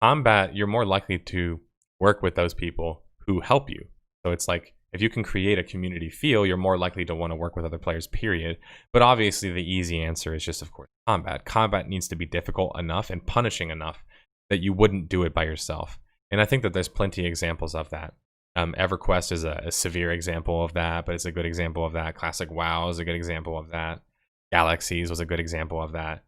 combat, you're more likely to work with those people who help you. So it's like if you can create a community feel, you're more likely to want to work with other players, period. But obviously the easy answer is just, of course, combat. Combat needs to be difficult enough and punishing enough that you wouldn't do it by yourself. And I think that there's plenty of examples of that. EverQuest is a severe example of that, but it's a good example of that. Classic WoW is a good example of that. Galaxies was a good example of that.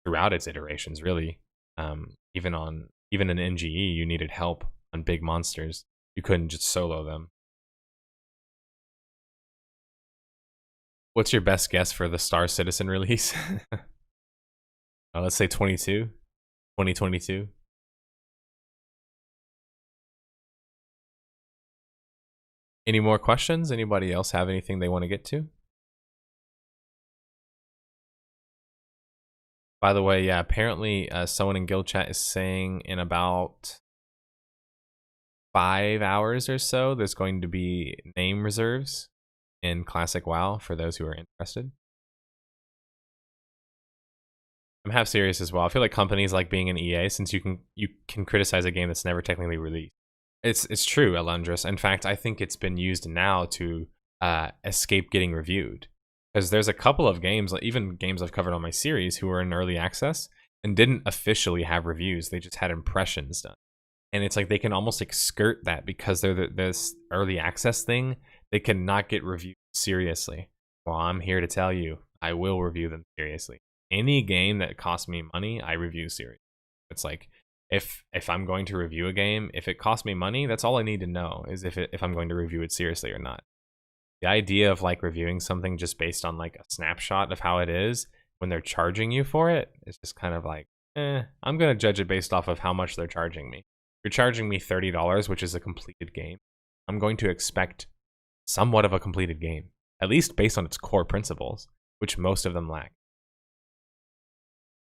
Throughout its iterations, really. Even in NGE, you needed help on big monsters. You couldn't just solo them. What's your best guess for the Star Citizen release? Let's say 2022. Any more questions? Anybody else have anything they want to get to? By the way, yeah, apparently someone in guild chat is saying in about 5 hours or so, there's going to be name reserves in Classic WoW for those who are interested. I'm half serious as well. I feel like companies like being an EA, since you can criticize a game that's never technically released. It's true, Alundris. In fact, I think it's been used now to escape getting reviewed. Because there's a couple of games, even games I've covered on my series, who were in early access and didn't officially have reviews. They just had impressions done. And it's like they can almost like skirt that because they're this early access thing. They cannot get reviewed seriously. Well, I'm here to tell you, I will review them seriously. Any game that costs me money, I review seriously. It's like, if I'm going to review a game, if it costs me money, that's all I need to know, is if I'm going to review it seriously or not. The idea of like reviewing something just based on like a snapshot of how it is when they're charging you for it is just kind of like, I'm going to judge it based off of how much they're charging me. You're charging me $30, which is a completed game. I'm going to expect somewhat of a completed game, at least based on its core principles, which most of them lack.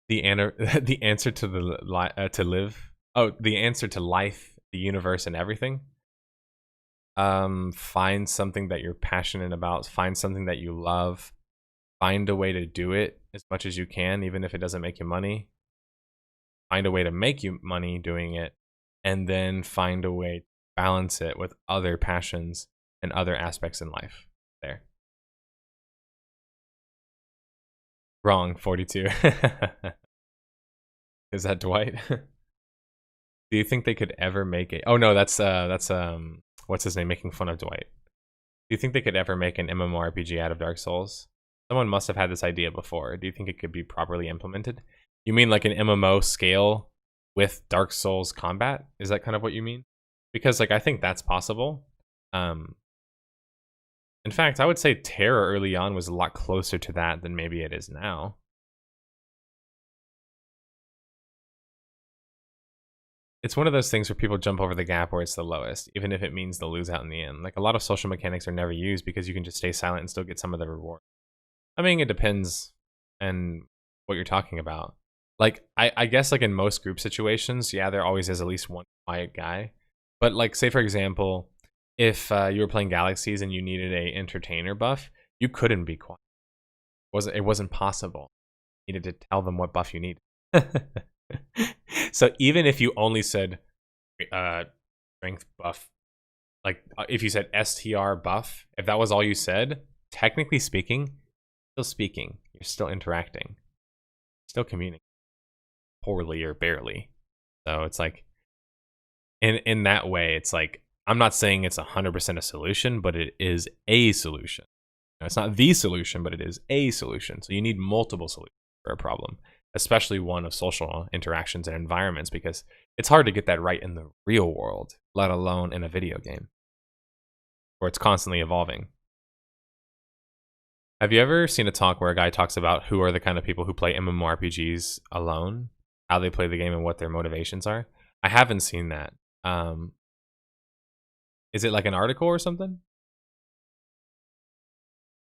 The answer to the answer to life, the universe, and everything. Find something that you're passionate about. Find something that you love. Find a way to do it as much as you can, even if it doesn't make you money. Find a way to make you money doing it, and then find a way to balance it with other passions and other aspects in life. There. Wrong, 42. Is that Dwight? Do you think they could ever make it? Oh no, that's what's his name making fun of Dwight. Do you think they could ever make an MMORPG out of Dark Souls? Someone must have had this idea before. Do you think it could be properly implemented? You mean like an MMO scale with Dark Souls combat? Is that kind of what you mean? Because like I think that's possible. In fact, I would say Terra early on was a lot closer to that than maybe it is now. It's one of those things where people jump over the gap where it's the lowest, even if it means they'll lose out in the end. Like a lot of social mechanics are never used because you can just stay silent and still get some of the reward. I mean, it depends on what you're talking about. Like, I guess like in most group situations, yeah, there always is at least one quiet guy. But like, say for example, if you were playing Galaxies and you needed a entertainer buff, you couldn't be quiet. It wasn't possible. You needed to tell them what buff you need. So even if you only said strength buff, like if you said STR buff, if that was all you said, technically speaking, you're still interacting, still communicating, poorly or barely. So it's like, in that way, it's like, I'm not saying it's 100% a solution, but it is a solution. It's not the solution, but it is a solution. So you need multiple solutions for a problem, especially one of social interactions and environments, because it's hard to get that right in the real world, let alone in a video game where it's constantly evolving. Have you ever seen a talk where a guy talks about who are the kind of people who play MMORPGs alone, how they play the game and what their motivations are? I haven't seen that. Is it like an article or something?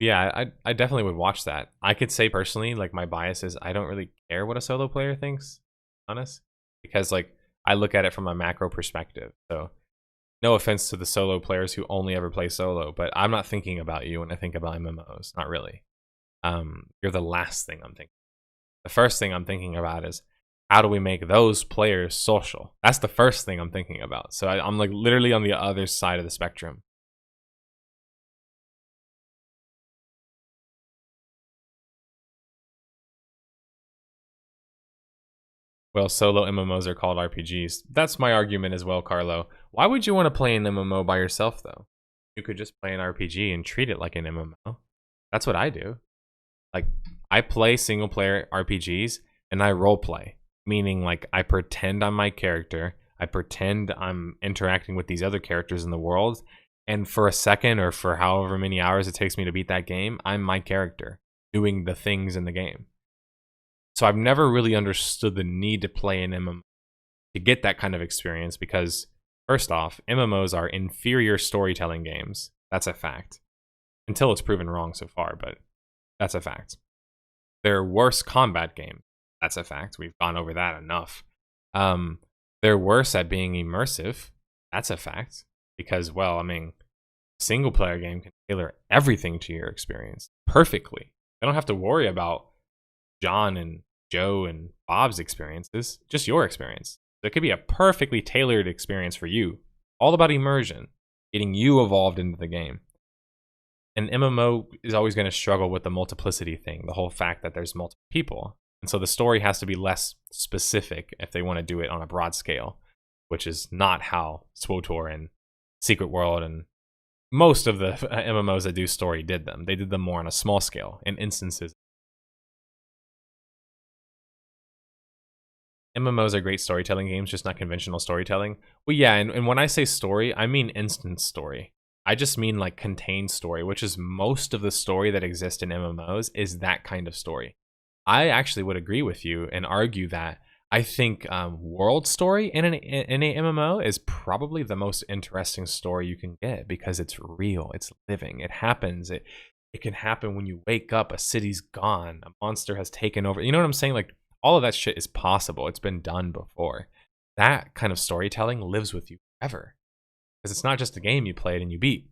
Yeah, I definitely would watch that. I could say personally, like my bias is I don't really care what a solo player thinks, honest, because like I look at it from a macro perspective. So no offense to the solo players who only ever play solo, but I'm not thinking about you when I think about MMOs, not really. You're the last thing I'm thinking. The first thing I'm thinking about is how do we make those players social? That's the first thing I'm thinking about. So I'm like literally on the other side of the spectrum. Well, solo MMOs are called RPGs. That's my argument as well, Carlo. Why would you want to play an MMO by yourself, though? You could just play an RPG and treat it like an MMO. That's what I do. Like, I play single-player RPGs, and I roleplay. Meaning, like, I pretend I'm my character. I pretend I'm interacting with these other characters in the world. And for a second, or for however many hours it takes me to beat that game, I'm my character, doing the things in the game. So I've never really understood the need to play an MMO to get that kind of experience because, first off, MMOs are inferior storytelling games. That's a fact. Until it's proven wrong so far, but that's a fact. They're worse combat games. That's a fact. We've gone over that enough. They're worse at being immersive. That's a fact. Because, well, I mean, a single-player game can tailor everything to your experience perfectly. I don't have to worry about John and Joe and Bob's experiences, just your experience. So it could be a perfectly tailored experience for you, all about immersion, getting you evolved into the game. An MMO is always going to struggle with the multiplicity thing, the whole fact that there's multiple people. And so the story has to be less specific if they want to do it on a broad scale, which is not how SWTOR and Secret World and most of the MMOs that do story did them. They did them more on a small scale in instances. MMOs are great storytelling games, just not conventional storytelling. Well, yeah, and when I say story, I mean instance story. I just mean like contained story, which is most of the story that exists in MMOs is that kind of story. I actually would agree with you and argue that I think world story in an MMO is probably the most interesting story you can get because it's real, it's living, it happens. It can happen when you wake up, a city's gone, a monster has taken over. You know what I'm saying? Like, all of that shit is possible. It's been done before. That kind of storytelling lives with you forever. Because it's not just a game you played and you beat.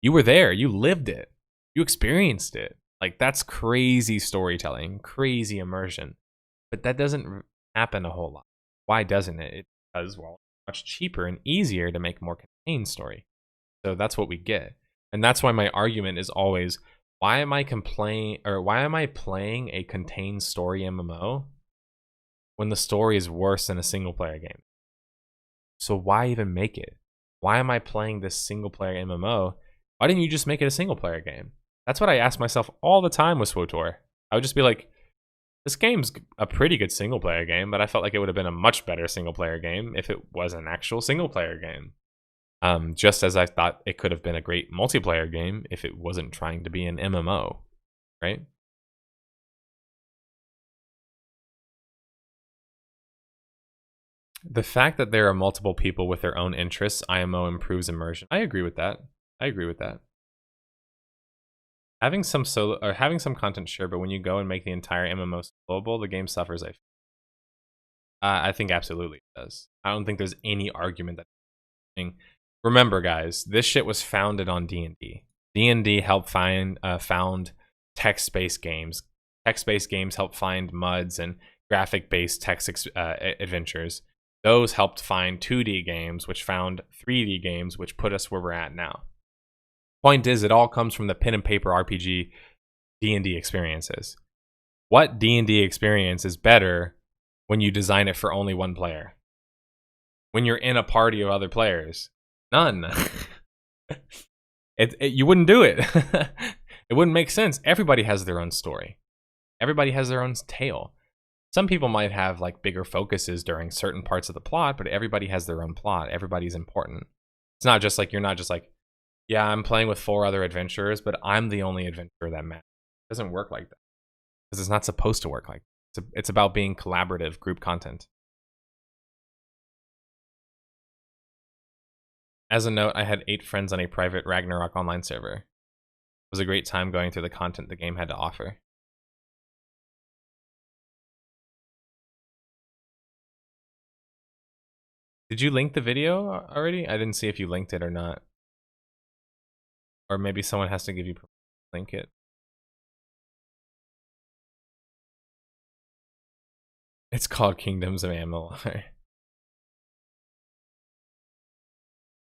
You were there. You lived it. You experienced it. Like, that's crazy storytelling, crazy immersion. But that doesn't happen a whole lot. Why doesn't it? It's because, well, it's much cheaper and easier to make a more contained story. So that's what we get. And that's why my argument is always, why am I playing a contained story MMO when the story is worse than a single player game? So why even make it? Why am I playing this single player MMO? Why didn't you just make it a single player game? That's what I ask myself all the time with SWTOR. I would just be like, this game's a pretty good single player game, but I felt like it would have been a much better single player game if it was an actual single player game. Just as I thought it could have been a great multiplayer game if it wasn't trying to be an MMO, right? The fact that there are multiple people with their own interests, IMO improves immersion. I agree with that. Having some content, sure, but when you go and make the entire MMO global, the game suffers. I think absolutely it does. I don't think there's any argument that. Remember, guys, this shit was founded on D&D. D&D helped found text-based games. Text-based games helped find MUDs and graphic-based text adventures. Those helped find 2D games, which found 3D games, which put us where we're at now. Point is, it all comes from the pen and paper RPG D&D experiences. What D&D experience is better when you design it for only one player? When you're in a party of other players? None. You wouldn't do it. It wouldn't make sense. Everybody has their own story. Everybody has their own tale. Some people might have like bigger focuses during certain parts of the plot, but everybody has their own plot. Everybody's important. It's not just like, you're not just like, yeah, I'm playing with 4 other adventurers, but I'm the only adventurer that matters. It doesn't work like that. Because it's not supposed to work like that. It's about being collaborative group content. As a note, I had 8 friends on a private Ragnarok online server. It was a great time going through the content the game had to offer. Did you link the video already? I didn't see if you linked it or not. Or maybe someone has to give you permission to link it. It's called Kingdoms of Amalur.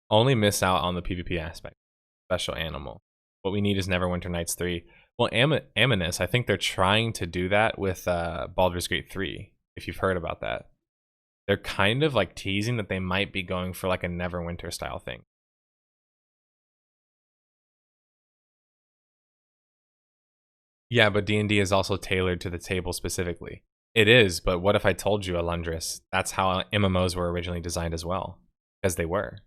Only miss out on the PvP aspect. Special animal. What we need is Neverwinter Nights 3. Well, Amanus, I think they're trying to do that with Baldur's Gate 3, if you've heard about that. They're kind of like teasing that they might be going for like a Neverwinter style thing. Yeah, but D&D is also tailored to the table specifically. It is, but what if I told you, Alundris, that's how MMOs were originally designed as well? Because they were.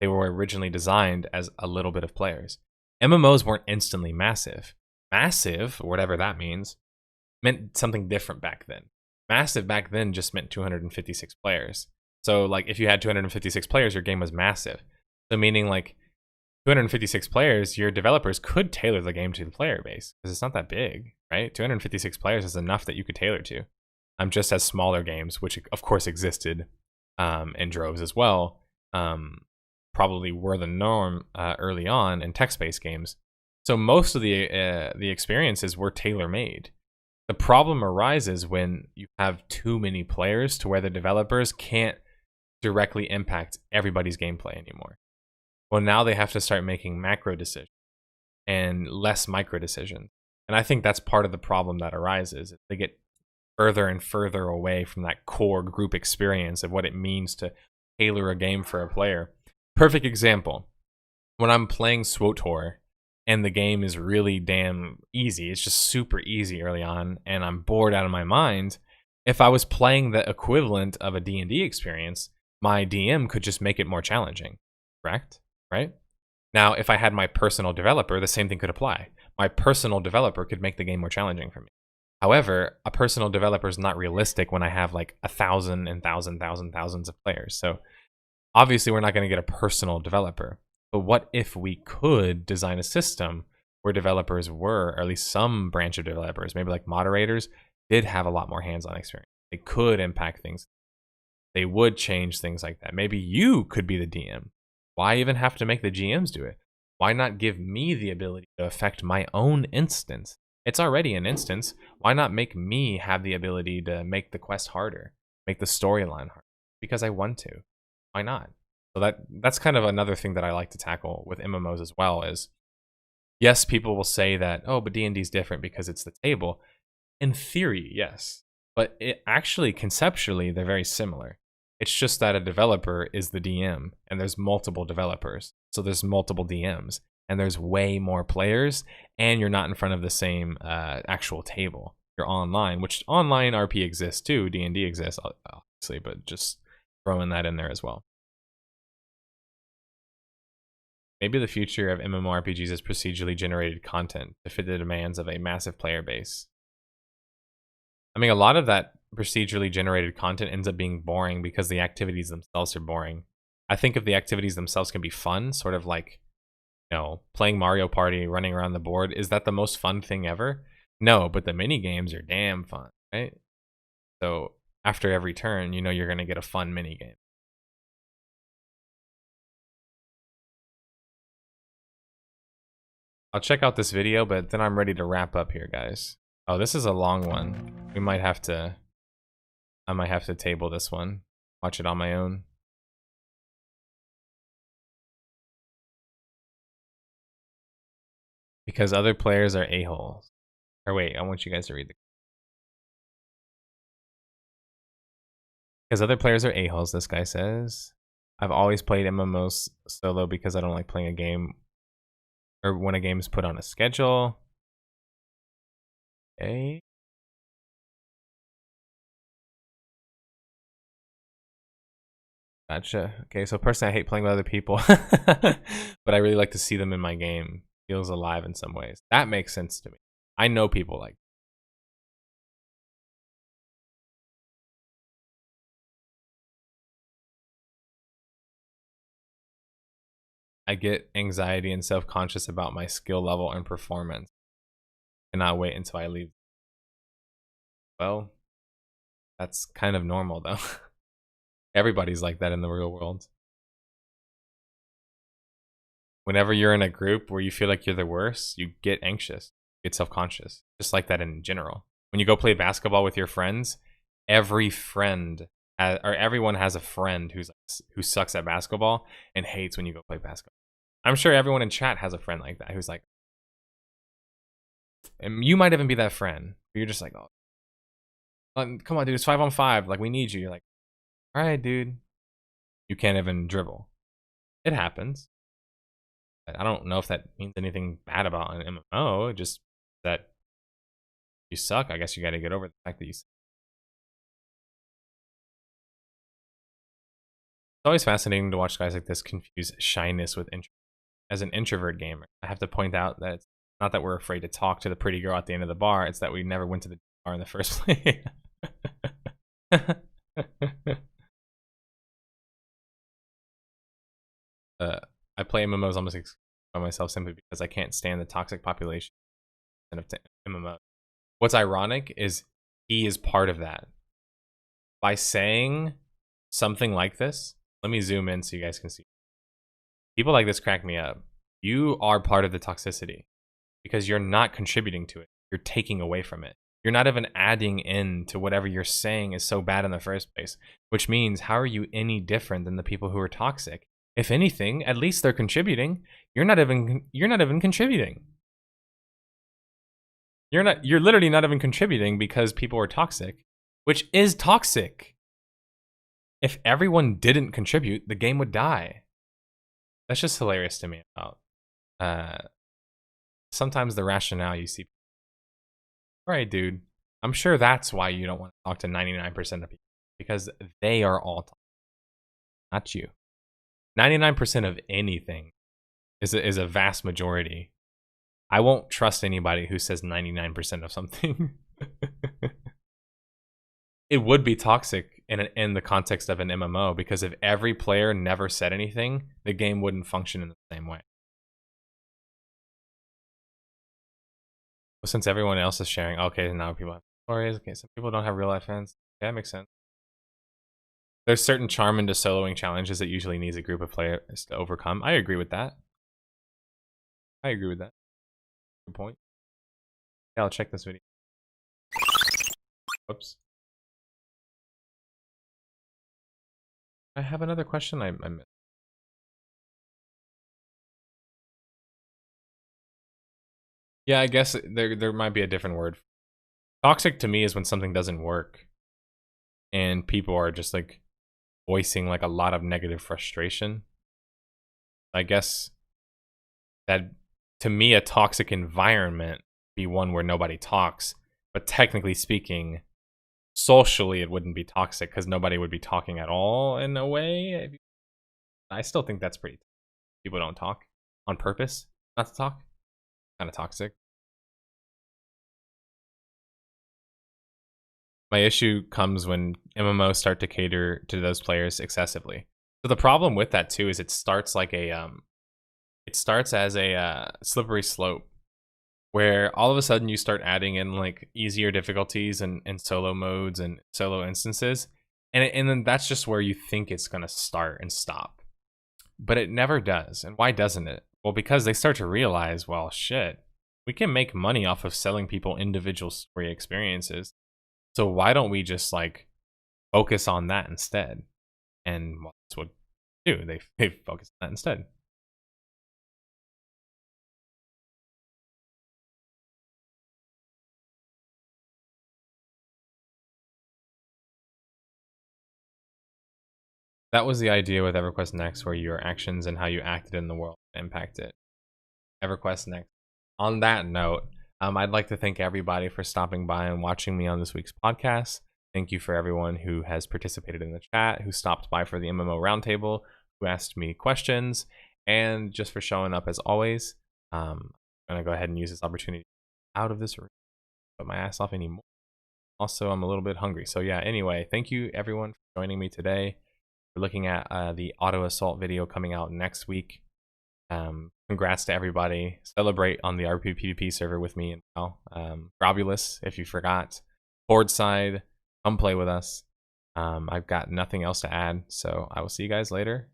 They were originally designed as a little bit of players. MMOs weren't instantly massive. Massive, whatever that means, meant something different back then. Massive back then just meant 256 players. So like if you had 256 players, your game was massive. So meaning like 256 players, your developers could tailor the game to the player base because it's not that big, right? 256 players is enough that you could tailor to. Just as smaller games, which of course existed in droves as well, probably were the norm early on in text-based games. So most of the experiences were tailor-made. The problem arises when you have too many players to where the developers can't directly impact everybody's gameplay anymore. Well, now they have to start making macro decisions and less micro decisions. And I think that's part of the problem that arises. They get further and further away from that core group experience of what it means to tailor a game for a player. Perfect example. when I'm playing SWTOR and the game is really damn easy, it's just super easy early on, and I'm bored out of my mind, if I was playing the equivalent of a D&D experience, my DM could just make it more challenging, correct? Right? Now, if I had my personal developer, the same thing could apply. My personal developer could make the game more challenging for me. However, a personal developer is not realistic when I have like 1,000 and thousands of players. So obviously we're not going to get a personal developer. But what if we could design a system where developers were, or at least some branch of developers, maybe like moderators, did have a lot more hands-on experience. They could impact things. They would change things like that. Maybe you could be the DM. Why even have to make the GMs do it? Why not give me the ability to affect my own instance? It's already an instance. Why not make me have the ability to make the quest harder, make the storyline harder? Because I want to. Why not? So that's kind of another thing that I like to tackle with MMOs as well is, yes, people will say that, oh, but D&D is different because it's the table. In theory, yes. But it actually, conceptually, they're very similar. It's just that a developer is the DM, and there's multiple developers. So there's multiple DMs, and there's way more players, and you're not in front of the same actual table. You're online, which online RP exists too. D&D exists, obviously, but just throwing that in there as well. Maybe the future of MMORPGs is procedurally generated content to fit the demands of a massive player base. I mean, a lot of that procedurally generated content ends up being boring because the activities themselves are boring. I think if the activities themselves can be fun, sort of like, you know, playing Mario Party, running around the board, is that the most fun thing ever? No, but the mini games are damn fun, right? So after every turn, you know you're going to get a fun mini game. I'll check out this video, but then I'm ready to wrap up here, guys. Oh, this is a long one. I might have to table this one. Watch it on my own. Because other players are a-holes. Or wait, I want you guys to read the... Because other players are a-holes, this guy says. I've always played MMOs solo because I don't like playing a game or when a game is put on a schedule. Okay. Gotcha. Okay, so personally, I hate playing with other people, but I really like to see them in my game. Feels alive in some ways. That makes sense to me. I know people like. I get anxiety and self-conscious about my skill level and performance. Cannot wait until I leave. Well, that's kind of normal though. Everybody's like that in the real world. Whenever you're in a group where you feel like you're the worst, you get anxious, you get self-conscious. Just like that in general. When you go play basketball with your friends, every friend or everyone has a friend who sucks at basketball and hates when you go play basketball. I'm sure everyone in chat has a friend like that who's like, and you might even be that friend. But you're just like, oh, come on, dude, it's 5-on-5. Like, we need you. You're like, all right, dude. You can't even dribble. It happens. I don't know if that means anything bad about an MMO. Just that you suck. I guess you got to get over the fact that you suck. It's always fascinating to watch guys like this confuse shyness with introvert. As an introvert gamer, I have to point out that it's not that we're afraid to talk to the pretty girl at the end of the bar. It's that we never went to the bar in the first place. I play MMOs almost by myself simply because I can't stand the toxic population of MMOs. What's ironic is he is part of that. By saying something like this, let me zoom in so you guys can see. People like this crack me up. You are part of the toxicity because you're not contributing to it. You're taking away from it. You're not even adding in to whatever you're saying is so bad in the first place, which means how are you any different than the people who are toxic? If anything, at least they're contributing. You're not even contributing. You're literally not even contributing because people are toxic, which is toxic. If everyone didn't contribute, the game would die. That's just hilarious to me about sometimes the rationale you see. All right, dude. I'm sure that's why you don't want to talk to 99% of people, because they are all talking, not you. 99% of anything is a vast majority. I won't trust anybody who says 99% of something. It would be toxic in the context of an MMO, because if every player never said anything, the game wouldn't function in the same way. Well, since everyone else is sharing, okay, now people have stories. Okay, some people don't have real life fans. Okay, that makes sense. There's certain charm into soloing challenges that usually needs a group of players to overcome. I agree with that. Good point. Yeah, I'll check this video. Whoops. I have another question I missed. Yeah, I guess there might be a different word. Toxic to me is when something doesn't work and people are just like voicing like a lot of negative frustration. I guess that to me a toxic environment be one where nobody talks, but technically speaking, socially it wouldn't be toxic because nobody would be talking at all in a way. I still think that's pretty toxic. People don't talk on purpose not to talk. Kind of toxic. My issue comes when MMOs start to cater to those players excessively. So the problem with that too is it starts like a it starts as a slippery slope, where all of a sudden you start adding in like easier difficulties and solo modes and solo instances, and then that's just where you think it's gonna start and stop, but it never does. And why doesn't it? Well, because they start to realize, well, shit, we can make money off of selling people individual story experiences. So why don't we just like focus on that instead? And well, that's what they do. They focus on that instead. That was the idea with EverQuest Next, where your actions and how you acted in the world impact it. EverQuest Next. On that note, I'd like to thank everybody for stopping by and watching me on this week's podcast. Thank you for everyone who has participated in the chat, who stopped by for the MMO Roundtable, who asked me questions, and just for showing up as always. I'm going to go ahead and use this opportunity out of this room, put my ass off anymore. Also, I'm a little bit hungry. So yeah, anyway, thank you everyone for joining me today. We're looking at the auto assault video coming out next week. Congrats to everybody. Celebrate on the RP PvP server with me and well. Grobulus, if you forgot. Horde side, come play with us. I've got nothing else to add, so I will see you guys later.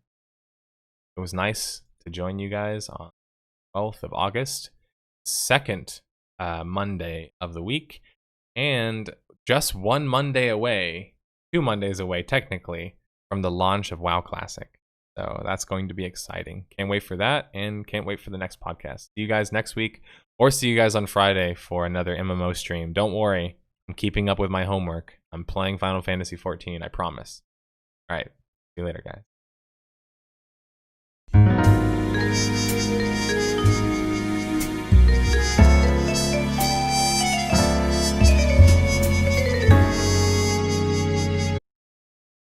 It was nice to join you guys on 12th of August, second Monday of the week, and just 1 Monday away, 2 Mondays away technically, from the launch of WoW Classic. So that's going to be exciting. Can't wait for that, and can't wait for the next podcast. See you guys next week, or see you guys on Friday for another MMO stream. Don't worry, I'm keeping up with my homework. I'm playing Final Fantasy XIV, I promise. All right, see you later, guys.